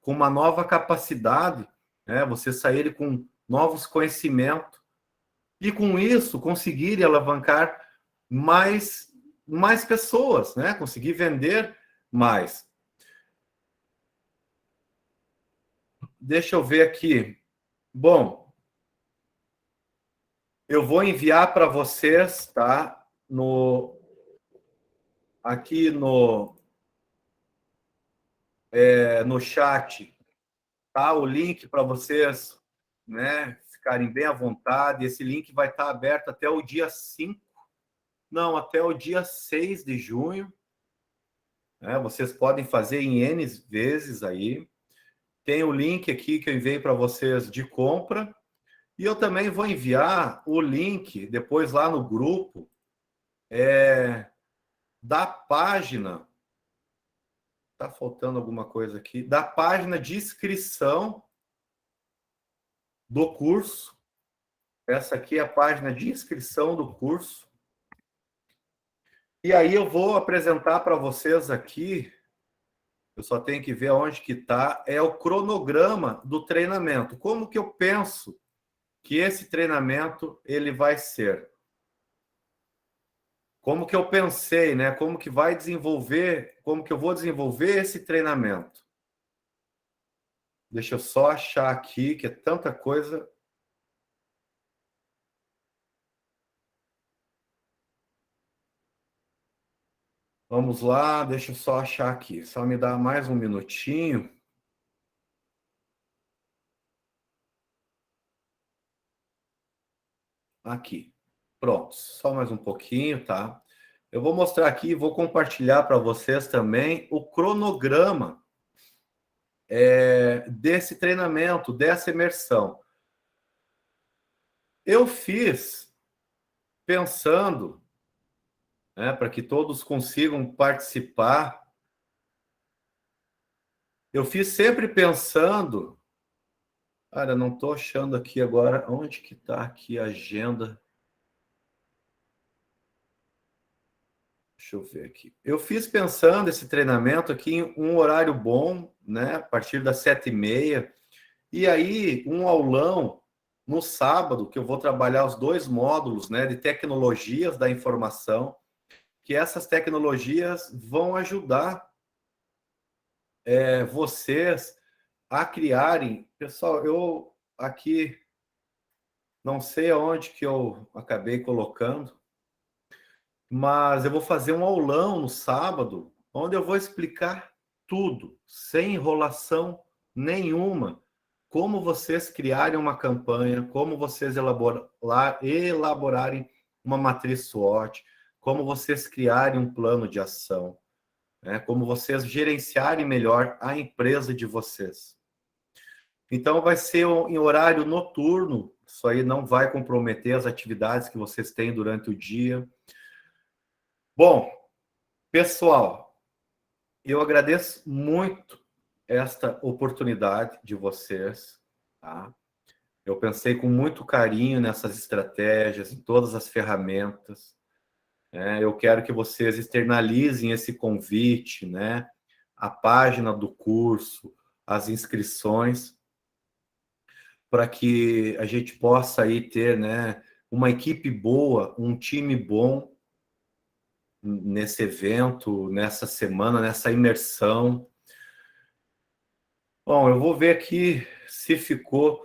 Speaker 1: com uma nova capacidade, né? Vocês saírem com novos conhecimentos e com isso conseguirem alavancar mais pessoas, né? Conseguir vender mais. Deixa eu ver aqui. Bom, eu vou enviar para vocês, tá? Aqui no chat, tá? O link para vocês, né? Ficarem bem à vontade. Esse link vai estar aberto até o dia 5, não, até o dia 6 de junho. Né? Vocês podem fazer em N vezes aí. Tem o link aqui que eu enviei para vocês de compra. E eu também vou enviar o link depois lá no grupo da página. Tá faltando alguma coisa aqui. Da página de inscrição do curso. Essa aqui é a página de inscrição do curso. E aí eu vou apresentar para vocês aqui, eu só tenho que ver onde que está, é o cronograma do treinamento. Como que eu penso que esse treinamento ele vai ser? Como que eu pensei, né? Como que vai desenvolver, como que eu vou desenvolver esse treinamento? Deixa eu só achar aqui, que é tanta coisa. Vamos lá, deixa eu só achar aqui. Só me dá mais um minutinho. Aqui. Pronto, só mais um pouquinho, tá? Eu vou mostrar aqui, vou compartilhar para vocês também o cronograma desse treinamento, dessa imersão. Eu fiz pensando, né, para que todos consigam participar. Eu fiz sempre pensando. Cara, não estou achando aqui agora. Onde que está aqui a agenda? Deixa eu ver aqui. Eu fiz pensando esse treinamento aqui em um horário bom, né? A partir das 7h30. E aí, um aulão no sábado, que eu vou trabalhar os 2 módulos, né? De tecnologias da informação, que essas tecnologias vão ajudar vocês a criarem. Pessoal, eu aqui não sei aonde que eu acabei colocando, mas eu vou fazer um aulão no sábado, onde eu vou explicar tudo, sem enrolação nenhuma, como vocês criarem uma campanha, como vocês elaborarem uma matriz SWOT, como vocês criarem um plano de ação, né? Como vocês gerenciarem melhor a empresa de vocês. Então, vai ser em horário noturno, isso aí não vai comprometer as atividades que vocês têm durante o dia. Bom, pessoal, eu agradeço muito esta oportunidade de vocês, tá? Eu pensei com muito carinho nessas estratégias, em todas as ferramentas, né? Eu quero que vocês externalizem esse convite, né? A página do curso, as inscrições, para que a gente possa aí ter, né, uma equipe boa, um time bom nesse evento, nessa semana, nessa imersão. Bom, eu vou ver aqui se ficou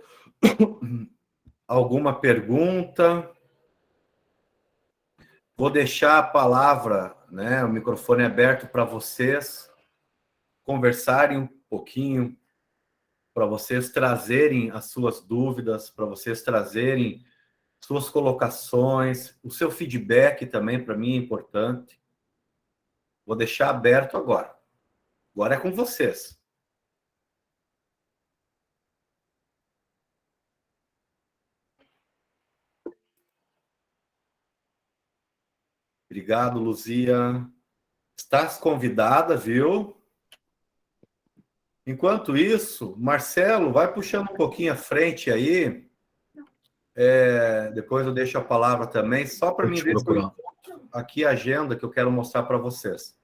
Speaker 1: alguma pergunta. Vou deixar a palavra, né, o microfone aberto para vocês conversarem um pouquinho, para vocês trazerem as suas dúvidas, para vocês trazerem suas colocações, o seu feedback também para mim é importante. Vou deixar aberto agora. Agora é com vocês. Obrigado, Luzia. Estás convidada, viu? Enquanto isso, Marcelo, vai puxando um pouquinho à frente aí. Depois eu deixo a palavra também, só para mim ver se eu encontro aqui a agenda que eu quero mostrar para vocês.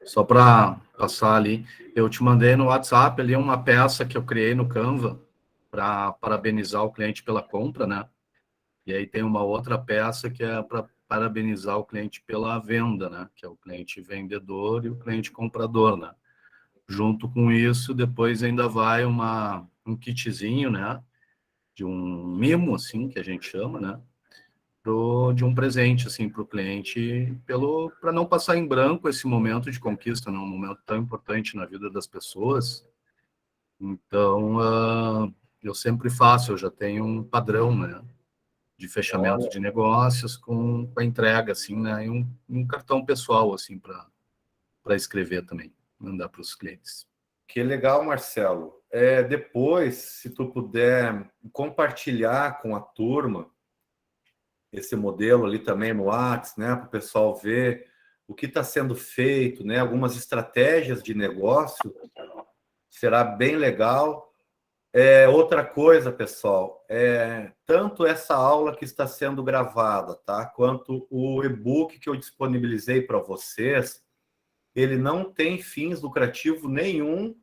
Speaker 2: Só para passar ali, eu te mandei no WhatsApp ali uma peça que eu criei no Canva para parabenizar o cliente pela compra, né? E aí tem uma outra peça que é para parabenizar o cliente pela venda, né? Que é o cliente vendedor e o cliente comprador, né? Junto com isso, depois ainda vai um kitzinho, né? De um mimo, assim, que a gente chama, né? De um presente, assim, para o cliente, para não passar em branco esse momento de conquista, né? Um momento tão importante na vida das pessoas. Então, eu sempre faço, eu já tenho um padrão, né? De fechamento de negócios com a entrega, assim, né? E um cartão pessoal, assim, para escrever também, mandar para os clientes.
Speaker 1: Que legal, Marcelo. Depois, se tu puder compartilhar com a turma esse modelo ali também no WhatsApp, né, para o pessoal ver o que está sendo feito, né, algumas estratégias de negócio, será bem legal. Outra coisa, pessoal, tanto essa aula que está sendo gravada, tá, quanto o e-book que eu disponibilizei para vocês, ele não tem fins lucrativos nenhum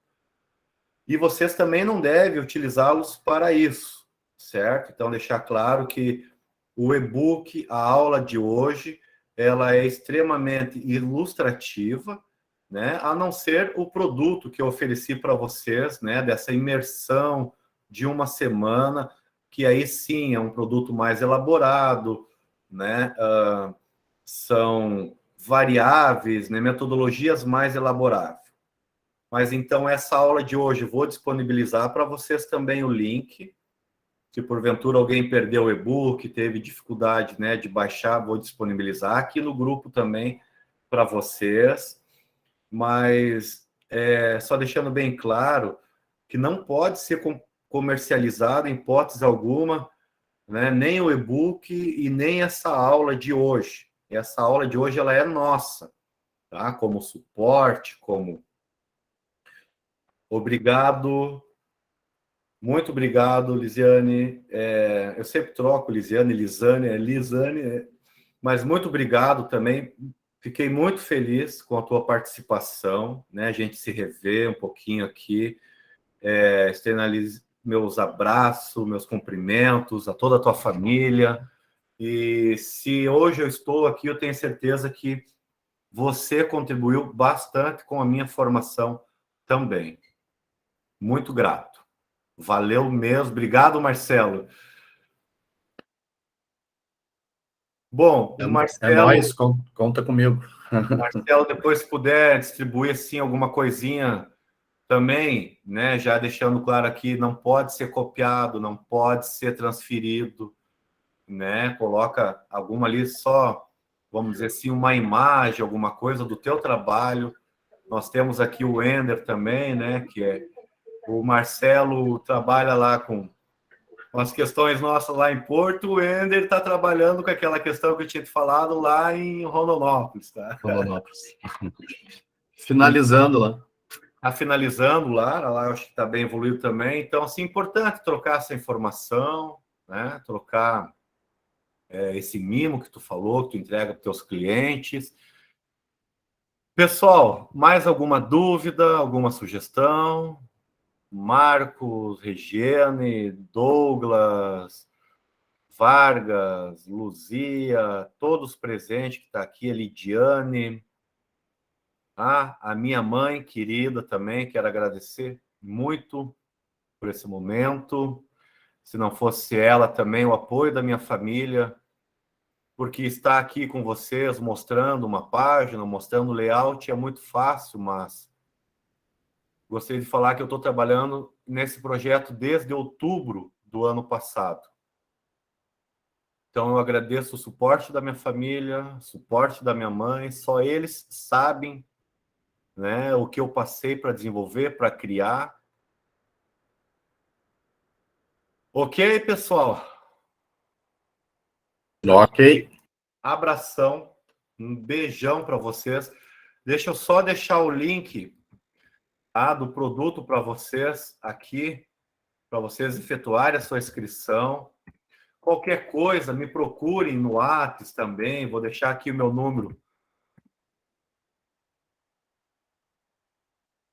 Speaker 1: e vocês também não devem utilizá-los para isso, certo? Então, deixar claro que o e-book, a aula de hoje, ela é extremamente ilustrativa, né? A não ser o produto que eu ofereci para vocês, né? Dessa imersão de uma semana, que aí sim é um produto mais elaborado, né? São variáveis, né? Metodologias mais elaboradas. Mas então essa aula de hoje vou disponibilizar para vocês também o link. Se porventura alguém perdeu o e-book, teve dificuldade, né, de baixar, vou disponibilizar aqui no grupo também para vocês. Mas só deixando bem claro que não pode ser comercializado em hipótese alguma, né, nem o e-book e nem essa aula de hoje. Essa aula de hoje ela é nossa, tá? Como suporte, como obrigado. Muito obrigado, Lisiane. Eu sempre troco Lisiane, Lisane, mas muito obrigado também. Fiquei muito feliz com a tua participação, né? A gente se revê um pouquinho aqui. Externalizo meus abraços, meus cumprimentos a toda a tua família. E se hoje eu estou aqui, eu tenho certeza que você contribuiu bastante com a minha formação também. Muito grato. Valeu mesmo. Obrigado, Marcelo. Bom, o Marcelo...
Speaker 2: nóis, conta comigo.
Speaker 1: Marcelo, depois se puder distribuir assim alguma coisinha também, né? Já deixando claro aqui, não pode ser copiado, não pode ser transferido, né? Coloca alguma ali só, vamos dizer assim, uma imagem, alguma coisa do teu trabalho. Nós temos aqui o Ender também, né? Que é o Marcelo trabalha lá com as questões nossas lá em Porto, o Ender está trabalhando com aquela questão que eu tinha te falado lá em Rondonópolis, tá?
Speaker 2: Rondonópolis. Finalizando lá.
Speaker 1: Está finalizando lá eu acho que está bem evoluído também. Então, assim, importante trocar essa informação, né? Trocar esse mimo que tu falou, que tu entrega para teus clientes. Pessoal, mais alguma dúvida, alguma sugestão? Marcos, Regiane, Douglas, Vargas, Luzia, todos presentes que está aqui, a Lidiane, a minha mãe querida também, quero agradecer muito por esse momento. se não fosse ela também, o apoio da minha família, porque estar aqui com vocês, mostrando uma página, mostrando o layout, é muito fácil, mas gostaria de falar que eu estou trabalhando nesse projeto desde outubro do ano passado. Então, eu agradeço o suporte da minha família, suporte da minha mãe, só eles sabem, né, o que eu passei para desenvolver, para criar. Ok, pessoal?
Speaker 2: Ok.
Speaker 1: Abração, um beijão para vocês. Deixa eu só deixar o link, tá, do produto para vocês aqui, para vocês efetuarem a sua inscrição. Qualquer coisa, me procurem no Whats também, vou deixar aqui o meu número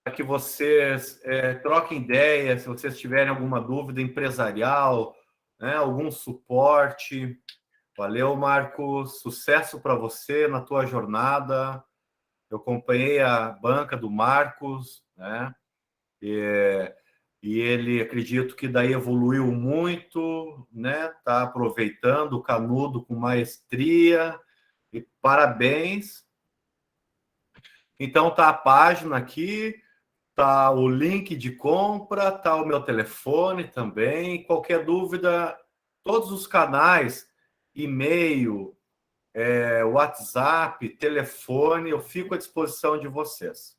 Speaker 1: para que vocês troquem ideias, se vocês tiverem alguma dúvida empresarial, né, algum suporte. Valeu, Marcos. Sucesso para você na tua jornada. Eu acompanhei a banca do Marcos, né? E ele, acredito que daí evoluiu muito, né? Tá aproveitando o canudo com maestria. E parabéns. Então tá a página aqui, tá o link de compra, tá o meu telefone também. Qualquer dúvida, todos os canais, e-mail, WhatsApp, telefone, eu fico à disposição de vocês.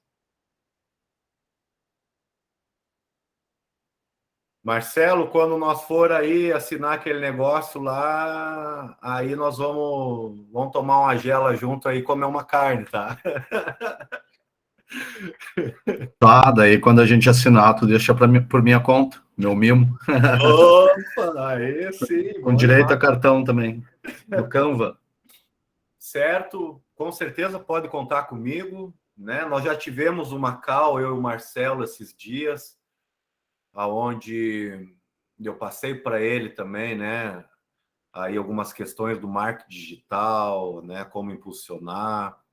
Speaker 1: Marcelo, quando nós for aí assinar aquele negócio lá, aí nós vamos tomar uma gela junto aí e comer uma carne, tá?
Speaker 2: Tá, daí quando a gente assinar, tu deixa por minha conta, meu mimo.
Speaker 1: Opa, aí sim,
Speaker 2: Com
Speaker 1: bom
Speaker 2: direito a
Speaker 1: demais.
Speaker 2: cartão também, do Canva.
Speaker 1: Certo, com certeza pode contar comigo, né? Nós já tivemos uma call, eu e o Marcelo, esses dias, aonde eu passei para ele também, né? Aí algumas questões do marketing digital, né? Como impulsionar.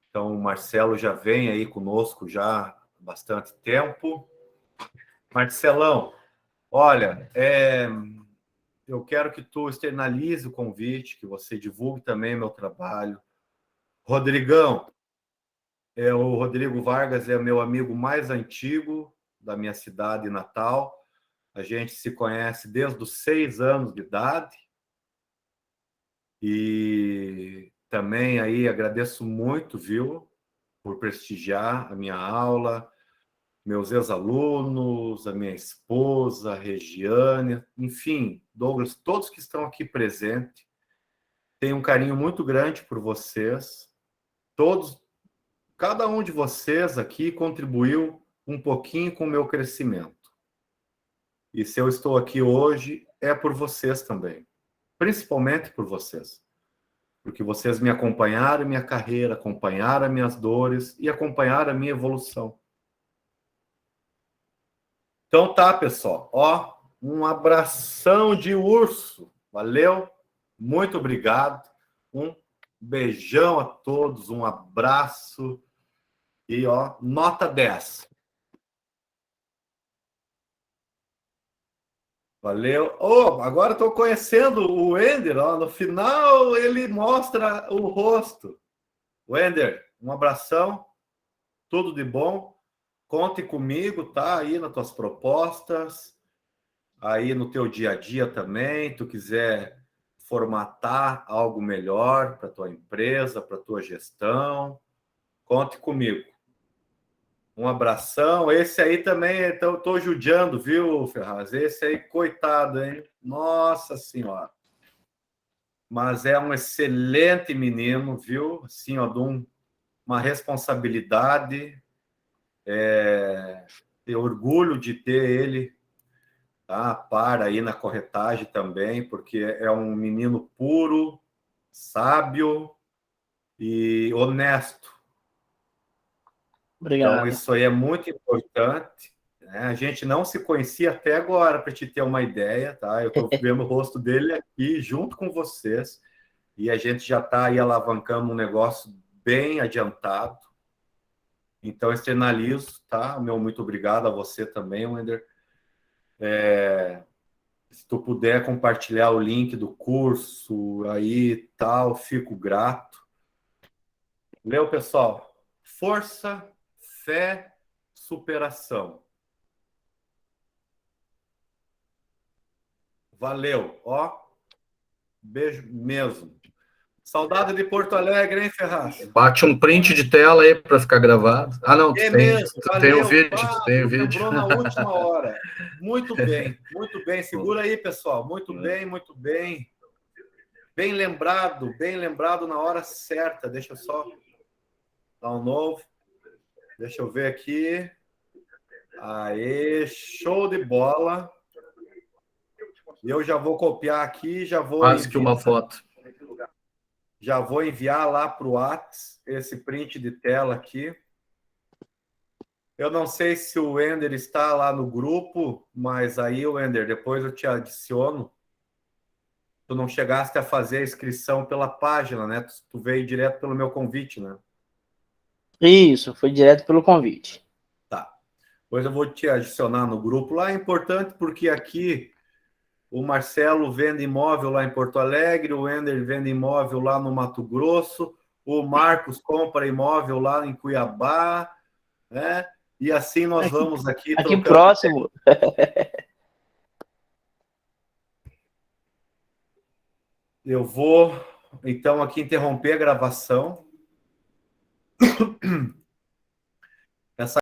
Speaker 1: Então, o Marcelo já vem aí conosco já há bastante tempo. Marcelão, olha, eu quero que tu externalize o convite, que você divulgue também meu trabalho. Rodrigão, o Rodrigo Vargas é meu amigo mais antigo da minha cidade natal. A gente se conhece desde os 6 anos de idade. E também aí agradeço muito, viu, por prestigiar a minha aula, meus ex-alunos, a minha esposa, a Regiane, enfim, Douglas, todos que estão aqui presentes. Tenho um carinho muito grande por vocês. Todos, cada um de vocês aqui contribuiu um pouquinho com o meu crescimento. E se eu estou aqui hoje, é por vocês também. Principalmente por vocês. Porque vocês me acompanharam em minha carreira, acompanharam as minhas dores e acompanharam a minha evolução. Então tá, pessoal. Ó, um abração de urso. Valeu. Muito obrigado. Um beijão a todos, um abraço. E, ó, nota 10. Valeu. Oh, agora estou conhecendo o Wender. Ó, no final, ele mostra o rosto. Wender, um abração. Tudo de bom. Conte comigo, tá? Aí nas tuas propostas. Aí no teu dia a dia também. Tu quiser formatar algo melhor para tua empresa, para tua gestão. Conte comigo. Um abração. Esse aí também, então, tô judiando, viu, Ferraz? Esse aí, coitado, hein? Nossa Senhora. Mas é um excelente menino, viu? Assim, ó, de uma responsabilidade. Tenho orgulho de ter ele, tá? Para aí na corretagem também, porque é um menino puro, sábio e honesto. Então,
Speaker 3: Obrigado.
Speaker 1: isso aí é muito importante, né? A gente não se conhecia até agora, para te ter uma ideia, tá? Eu estou vendo o rosto dele aqui junto com vocês e a gente já está aí alavancando um negócio bem adiantado. Então, externalizo, tá? Meu muito obrigado a você também, Wender. Se tu puder compartilhar o link do curso aí tal, fico grato. Leu, pessoal? Força, fé, superação. Valeu, ó. Beijo mesmo. Saudade de Porto Alegre, hein, Ferraz?
Speaker 2: Bate um print de tela aí para ficar gravado. Ah, não,
Speaker 1: É mesmo,
Speaker 2: tu tem o
Speaker 1: valeu.
Speaker 2: vídeo,
Speaker 1: Ah,
Speaker 2: tu tem o vídeo.
Speaker 1: lembrou na última hora. Muito bem, muito bem. Segura aí, pessoal. Muito bem, muito bem. Bem lembrado na hora certa. Deixa eu só dar um novo. Deixa eu ver aqui. Aê, show de bola. Eu já vou copiar aqui,
Speaker 2: Quase que uma foto.
Speaker 1: Já vou enviar lá para o Whats esse print de tela aqui. Eu não sei se o Wender está lá no grupo, mas aí, Wender, depois eu te adiciono. Tu não chegaste a fazer a inscrição pela página, né? Tu veio direto pelo meu convite, né?
Speaker 3: Isso, foi direto pelo convite.
Speaker 1: Tá. Depois eu vou te adicionar no grupo lá. É importante porque aqui o Marcelo vende imóvel lá em Porto Alegre, o Wender vende imóvel lá no Mato Grosso, o Marcos compra imóvel lá em Cuiabá, né? E assim nós vamos aqui
Speaker 3: Aqui
Speaker 1: trocando.
Speaker 3: próximo.
Speaker 1: Eu vou, então, aqui interromper a gravação. Essa